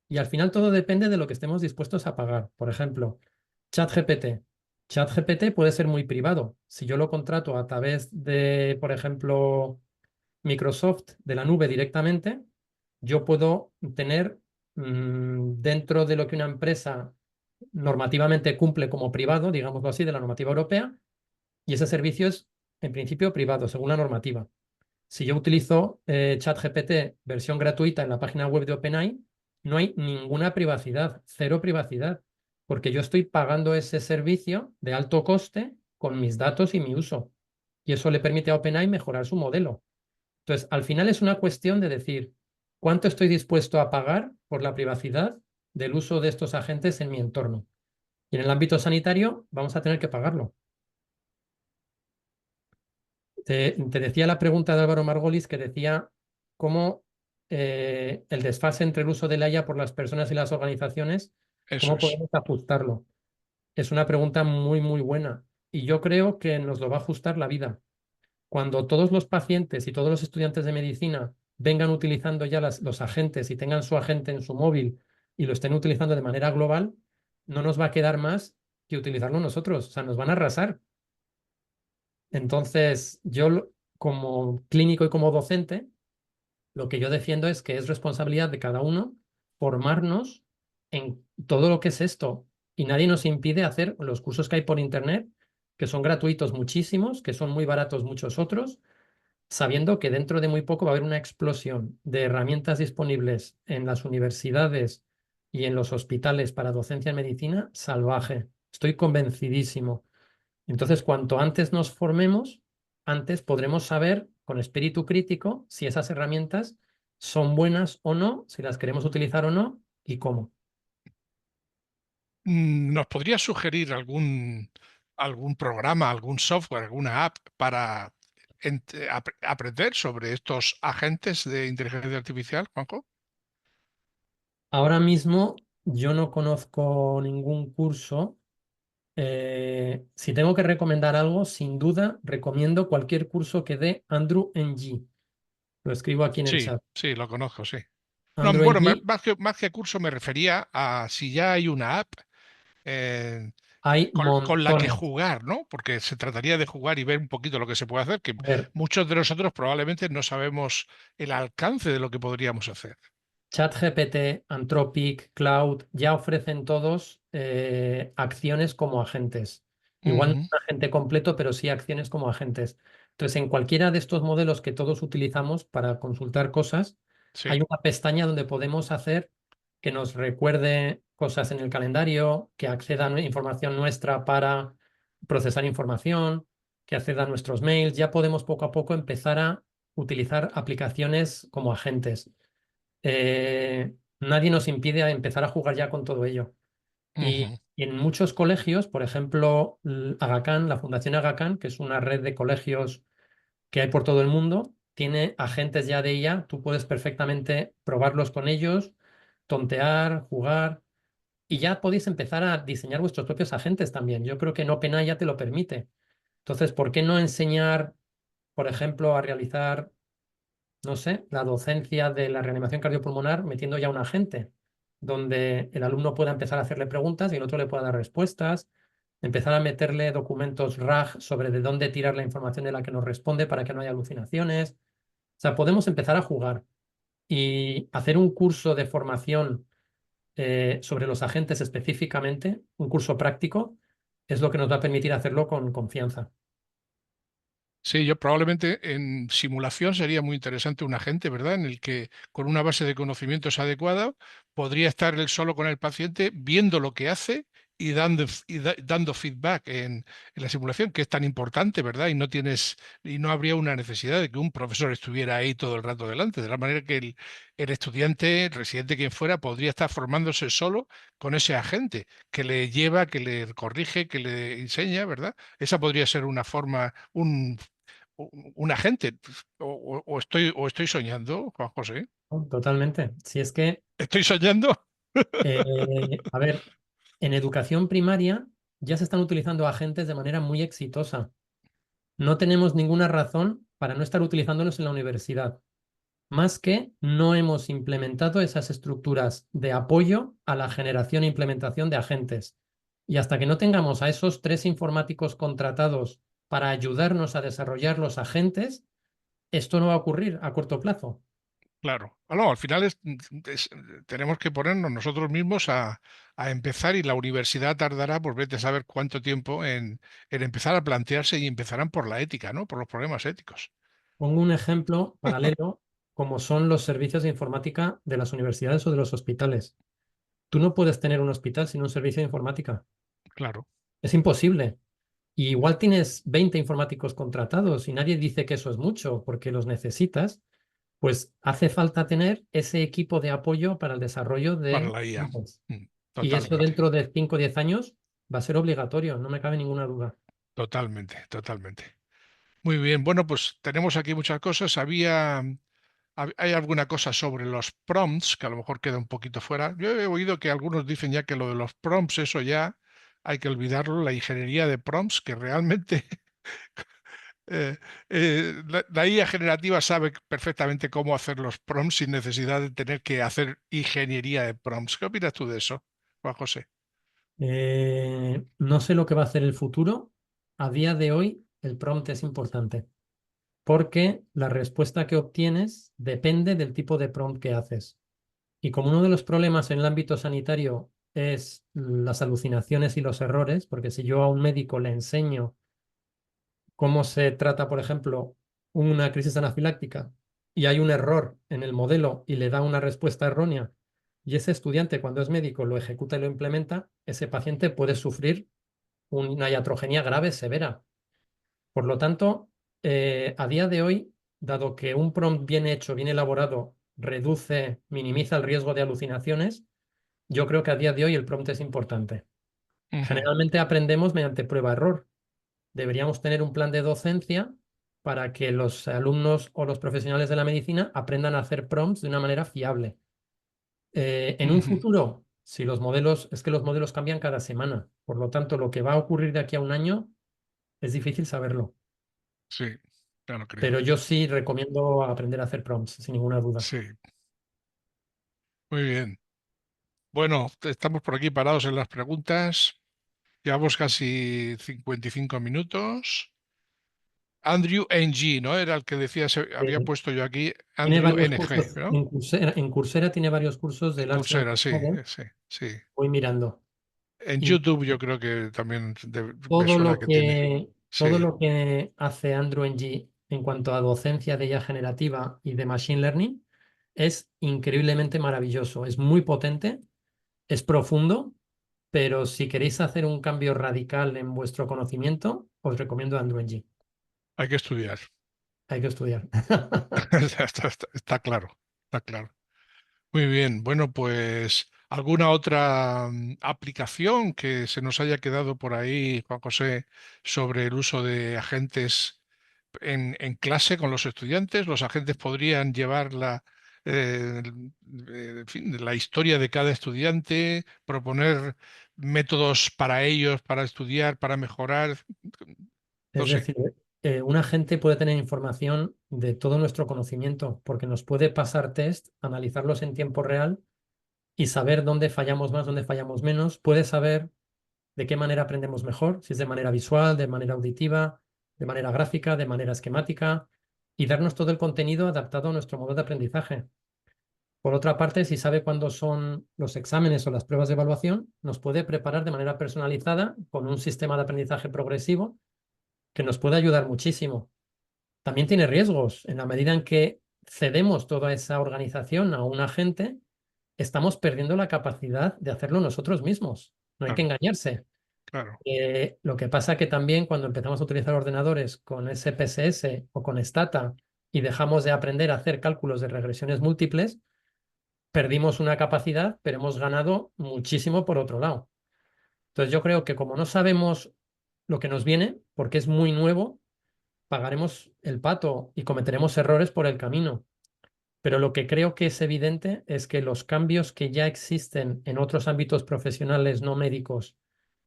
Y al final todo depende de lo que estemos dispuestos a pagar. Por ejemplo, ChatGPT. ChatGPT puede ser muy privado. Si yo lo contrato a través de, por ejemplo, Microsoft de la nube directamente, yo puedo tener dentro de lo que una empresa normativamente cumple como privado, digámoslo así, de la normativa europea, y ese servicio es en principio privado, según la normativa. Si yo utilizo ChatGPT versión gratuita en la página web de OpenAI, no hay ninguna privacidad, cero privacidad, porque yo estoy pagando ese servicio de alto coste con mis datos y mi uso. Y eso le permite a OpenAI mejorar su modelo. Entonces, al final es una cuestión de decir, ¿cuánto estoy dispuesto a pagar por la privacidad del uso de estos agentes en mi entorno? Y en el ámbito sanitario vamos a tener que pagarlo. Te decía la pregunta de Álvaro Margolis que decía cómo el desfase entre el uso de la IA por las personas y las organizaciones, eso ¿cómo es. podemos ajustarlo? Es una pregunta muy, muy buena y yo creo que nos lo va a ajustar la vida. Cuando todos los pacientes y todos los estudiantes de medicina vengan utilizando ya los agentes y tengan su agente en su móvil y lo estén utilizando de manera global, no nos va a quedar más que utilizarlo nosotros. O sea, nos van a arrasar. Entonces, como clínico y como docente, lo que yo defiendo es que es responsabilidad de cada uno formarnos en todo lo que es esto y nadie nos impide hacer los cursos que hay por internet, que son gratuitos muchísimos, que son muy baratos muchos otros, sabiendo que dentro de muy poco va a haber una explosión de herramientas disponibles en las universidades y en los hospitales para docencia en medicina salvaje. Estoy convencidísimo. Entonces, cuanto antes nos formemos, antes podremos saber con espíritu crítico si esas herramientas son buenas o no, si las queremos utilizar o no y cómo. ¿Nos podría sugerir algún programa, algún software, alguna app para aprender sobre estos agentes de inteligencia artificial, Juanjo? Ahora mismo yo no conozco ningún curso. Si tengo que recomendar algo, sin duda recomiendo cualquier curso que dé Andrew Ng. Lo escribo aquí en el Sí, chat. sí, lo conozco, sí. No, Andrew bueno, Ng, más que curso me refería a si ya hay una app eh, hay con la que montones. jugar, ¿no? Porque se trataría de jugar y ver un poquito lo que se puede hacer, que A ver, muchos de nosotros probablemente no sabemos el alcance de lo que podríamos hacer. ChatGPT, Anthropic, Cloud, ya ofrecen todos acciones como agentes. Igual no Ujú, un agente completo, pero sí acciones como agentes. Entonces, en cualquiera de estos modelos que todos utilizamos para consultar cosas, hay sí. una pestaña donde podemos hacer que nos recuerde cosas en el calendario, que acceda a información nuestra para procesar información, que acceda a nuestros mails. Ya podemos poco a poco empezar a utilizar aplicaciones como agentes. Nadie nos impide a empezar a jugar ya con todo ello. Ujú, Y en muchos colegios, por ejemplo, Aga Khan, la Fundación Aga Khan, que es una red de colegios que hay por todo el mundo, tiene agentes ya de ella. Tú puedes perfectamente probarlos con ellos, tontear, jugar, y ya podéis empezar a diseñar vuestros propios agentes también. Yo creo que en OpenAI ya te lo permite. Entonces, ¿por qué no enseñar, por ejemplo, a realizar, no sé, la docencia de la reanimación cardiopulmonar metiendo ya un agente, donde el alumno pueda empezar a hacerle preguntas y el otro le pueda dar respuestas, empezar a meterle documentos RAG sobre de dónde tirar la información de la que nos responde para que no haya alucinaciones? O sea, podemos empezar a jugar y hacer un curso de formación sobre los agentes específicamente, un curso práctico, es lo que nos va a permitir hacerlo con confianza. sí, yo probablemente en simulación sería muy interesante un agente, ¿verdad? En el que con una base de conocimientos adecuada podría estar él solo con el paciente viendo lo que hace y dando feedback en la simulación, que es tan importante, ¿verdad? Y no habría una necesidad de que un profesor estuviera ahí todo el rato delante, de la manera que el estudiante, el residente, quien fuera, podría estar formándose solo con ese agente que le lleva, que le corrige, que le enseña, ¿verdad? Esa podría ser una forma, un agente. O estoy soñando, Juan José. ¿No? Totalmente. Si es que, ¿Estoy soñando? a ver, en educación primaria ya se están utilizando agentes de manera muy exitosa. No tenemos ninguna razón para no estar utilizándolos en la universidad, más que no hemos implementado esas estructuras de apoyo a la generación e implementación de agentes. Y hasta que no tengamos a esos 3 informáticos contratados para ayudarnos a desarrollar los agentes, esto no va a ocurrir a corto plazo. Claro. No, al final tenemos que ponernos nosotros mismos a empezar y la universidad tardará, pues vete a saber cuánto tiempo en empezar a plantearse y empezarán por la ética, ¿no? Por los problemas éticos. Pongo un ejemplo paralelo, como son los servicios de informática de las universidades o de los hospitales. Tú no puedes tener un hospital sin un servicio de informática. Claro. Es imposible. Y igual tienes 20 informáticos contratados y nadie dice que eso es mucho porque los necesitas, pues hace falta tener ese equipo de apoyo para el desarrollo Para de la IA. agentes. Y eso Totalmente. dentro de 5 o 10 años va a ser obligatorio, no me cabe ninguna duda. Totalmente. Totalmente. Muy bien. Bueno, pues tenemos aquí muchas cosas. Hay alguna cosa sobre los prompts que a lo mejor queda un poquito fuera. Yo he oído que algunos dicen ya que lo de los prompts, eso ya hay que olvidarlo, la ingeniería de prompts, que realmente la IA generativa sabe perfectamente cómo hacer los prompts sin necesidad de tener que hacer ingeniería de prompts. ¿Qué opinas tú de eso, Juan José? No sé lo que va a hacer el futuro. A día de hoy, el prompt es importante porque la respuesta que obtienes depende del tipo de prompt que haces. Y como uno de los problemas en el ámbito sanitario es las alucinaciones y los errores, porque si yo a un médico le enseño cómo se trata, por ejemplo, una crisis anafiláctica y hay un error en el modelo y le da una respuesta errónea, y ese estudiante cuando es médico lo ejecuta y lo implementa, ese paciente puede sufrir una iatrogenia grave severa. Por lo tanto, a día de hoy, dado que un prompt bien hecho, bien elaborado, minimiza el riesgo de alucinaciones, yo creo que a día de hoy el prompt es importante. Generalmente aprendemos mediante prueba-error. Deberíamos tener un plan de docencia para que los alumnos o los profesionales de la medicina aprendan a hacer prompts de una manera fiable. En un futuro, si los modelos, es que los modelos cambian cada semana, por lo tanto, lo que va a ocurrir de aquí a un año es difícil saberlo. Sí, ya lo creo. Pero yo sí recomiendo aprender a hacer prompts, sin ninguna duda. Sí, muy bien. Bueno, estamos por aquí parados en las preguntas. Llevamos casi 55 minutos. Andrew NG, ¿no? Era el que decía, había puesto yo aquí, Tiene Andrew varios NG, cursos ¿no? en Coursera tiene varios cursos de Large Coursera, Language sí, Model. sí. Voy mirando. En Y YouTube yo creo que también me todo suena lo que tiene. Sí, todo lo que hace Andrew Ng en cuanto a docencia de IA generativa y de Machine Learning es increíblemente maravilloso. Es muy potente, es profundo, pero si queréis hacer un cambio radical en vuestro conocimiento, os recomiendo Andrew Ng. hay que estudiar. Hay que estudiar. Está claro, está claro. Muy bien, bueno, pues alguna otra aplicación que se nos haya quedado por ahí, Juan José, sobre el uso de agentes en clase con los estudiantes. Los agentes podrían llevar eh, en fin, la historia de cada estudiante, proponer métodos para ellos, para estudiar, para mejorar. No Es sé, decir, un agente puede tener información de todo nuestro conocimiento, porque nos puede pasar test, analizarlos en tiempo real y saber dónde fallamos más, dónde fallamos menos. Puede saber de qué manera aprendemos mejor, si es de manera visual, de manera auditiva, de manera gráfica, de manera esquemática, y darnos todo el contenido adaptado a nuestro modo de aprendizaje. Por otra parte, si sabe cuándo son los exámenes o las pruebas de evaluación, nos puede preparar de manera personalizada con un sistema de aprendizaje progresivo que nos puede ayudar muchísimo. También tiene riesgos. En la medida en que cedemos toda esa organización a un agente, estamos perdiendo la capacidad de hacerlo nosotros mismos. No hay que claro, engañarse. claro, Lo que pasa que también cuando empezamos a utilizar ordenadores con SPSS o con Stata y dejamos de aprender a hacer cálculos de regresiones múltiples, perdimos una capacidad, pero hemos ganado muchísimo por otro lado. Entonces yo creo que como no sabemos lo que nos viene, porque es muy nuevo, pagaremos el pato y cometeremos errores por el camino. Pero lo que creo que es evidente es que los cambios que ya existen en otros ámbitos profesionales no médicos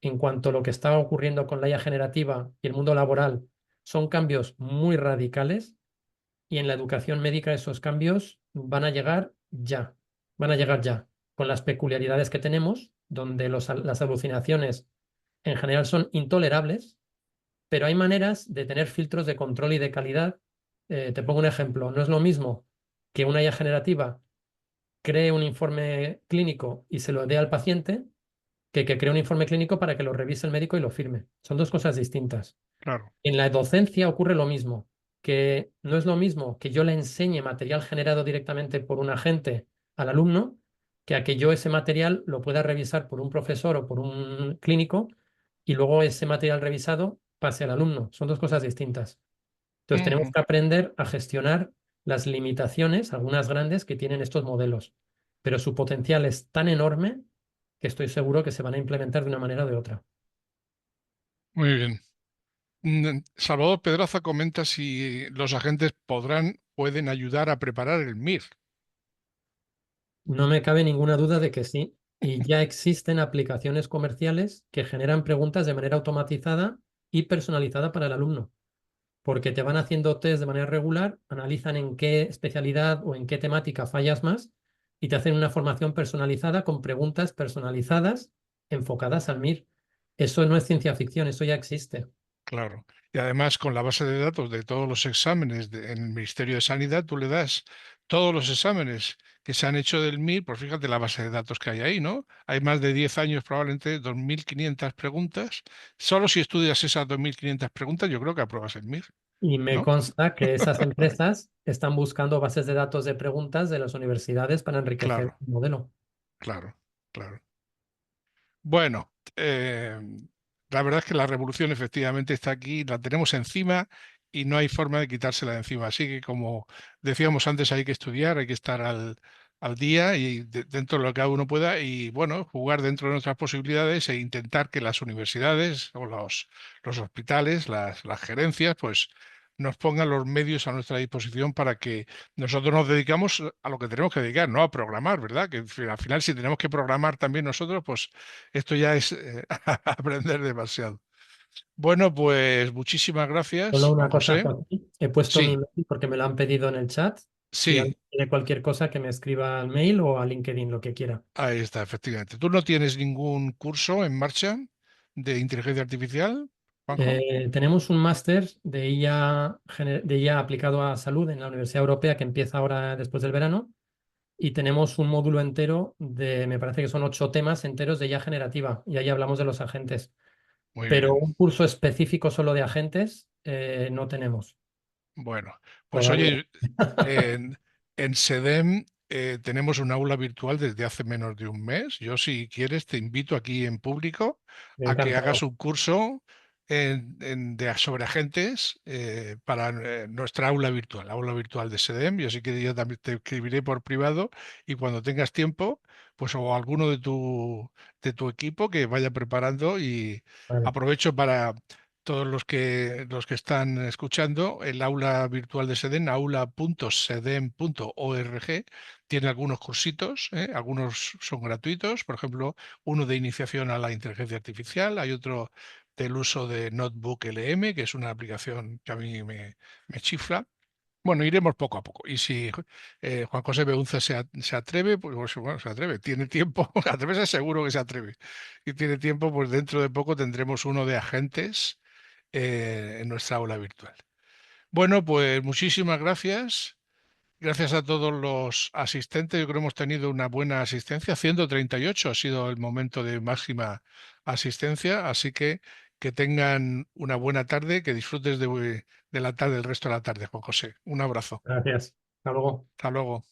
en cuanto a lo que está ocurriendo con la IA generativa y el mundo laboral son cambios muy radicales y en la educación médica esos cambios van a llegar ya, van a llegar ya, con las peculiaridades que tenemos, donde las alucinaciones en general son intolerables, pero hay maneras de tener filtros de control y de calidad. Te pongo un ejemplo, no es lo mismo que una IA generativa cree un informe clínico y se lo dé al paciente que cree un informe clínico para que lo revise el médico y lo firme. Son dos cosas distintas. claro. En la docencia ocurre lo mismo, que no es lo mismo que yo le enseñe material generado directamente por un agente al alumno, que a que yo ese material lo pueda revisar por un profesor o por un clínico y luego ese material revisado pase al alumno. Son dos cosas distintas. Entonces tenemos que aprender a gestionar las limitaciones, algunas grandes, que tienen estos modelos, pero su potencial es tan enorme que estoy seguro que se van a implementar de una manera o de otra. Muy bien. Salvador Pedraza comenta si los agentes pueden ayudar a preparar el MIR. No me cabe ninguna duda de que sí. Y ya existen aplicaciones comerciales que generan preguntas de manera automatizada y personalizada para el alumno, porque te van haciendo test de manera regular, analizan en qué especialidad o en qué temática fallas más y te hacen una formación personalizada con preguntas personalizadas enfocadas al MIR. Eso no es ciencia ficción, eso ya existe. Claro. Y además con la base de datos de todos los exámenes en el Ministerio de Sanidad, tú le das todos los exámenes que se han hecho del MIR, pues fíjate la base de datos que hay ahí, ¿no? Hay más de 10 años, probablemente 2.500 preguntas. Solo si estudias esas 2.500 preguntas, yo creo que apruebas el MIR, Y me ¿no? consta que esas empresas están buscando bases de datos de preguntas de las universidades para enriquecer Claro, el modelo. claro, claro. Bueno, la verdad es que la revolución efectivamente está aquí, la tenemos encima y no hay forma de quitársela de encima. Así que, como decíamos antes, hay que estudiar, hay que estar al día y dentro de lo que cada uno pueda y, bueno, jugar dentro de nuestras posibilidades e intentar que las universidades o los hospitales, las gerencias, pues nos pongan los medios a nuestra disposición para que nosotros nos dedicamos a lo que tenemos que dedicar, no a programar, ¿verdad? Que al final, si tenemos que programar también nosotros, pues esto ya es aprender demasiado. Bueno, pues muchísimas Solo gracias, una Juan cosa, José. Joaquín. He puesto mi Sí, mail porque me lo han pedido en el chat. Si sí, alguien tiene cualquier cosa, que me escriba al mail o a LinkedIn, lo que quiera. ahí está, efectivamente. ¿Tú no tienes ningún curso en marcha de inteligencia artificial, Juanjo? Tenemos un máster de IA aplicado a salud en la Universidad Europea que empieza ahora después del verano. Y tenemos un módulo entero de, me parece que son 8 temas enteros de IA generativa. Y ahí hablamos de los agentes. Muy Pero bien. un curso específico solo de agentes no tenemos Bueno, pues todavía. oye, en, en SEDEM tenemos un aula virtual desde hace menos de un mes. Yo, si quieres, te invito aquí en público a que hagas Encantado. un curso sobre agentes para nuestra aula virtual de SEDEM. Y así que yo también te escribiré por privado y cuando tengas tiempo, pues o alguno de tu equipo que vaya preparando y Vale, aprovecho para todos los que están escuchando, el aula virtual de SEDEN, aula.sedem.org, tiene algunos cursitos, algunos son gratuitos, por ejemplo, uno de iniciación a la inteligencia artificial, hay otro del uso de Notebook LM, que es una aplicación que a mí me chifla. Bueno, iremos poco a poco. Y si Juan José Beunza se atreve, pues bueno, se atreve, tiene tiempo, atreverse seguro que se atreve. Y tiene tiempo, pues dentro de poco tendremos uno de agentes en nuestra aula virtual. Bueno, pues muchísimas gracias. Gracias a todos los asistentes. Yo creo que hemos tenido una buena asistencia. 138 ha sido el momento de máxima asistencia. Así que tengan una buena tarde, que disfrutes de la tarde, el resto de la tarde, Juan José. Un abrazo. gracias. Hasta luego. Hasta luego.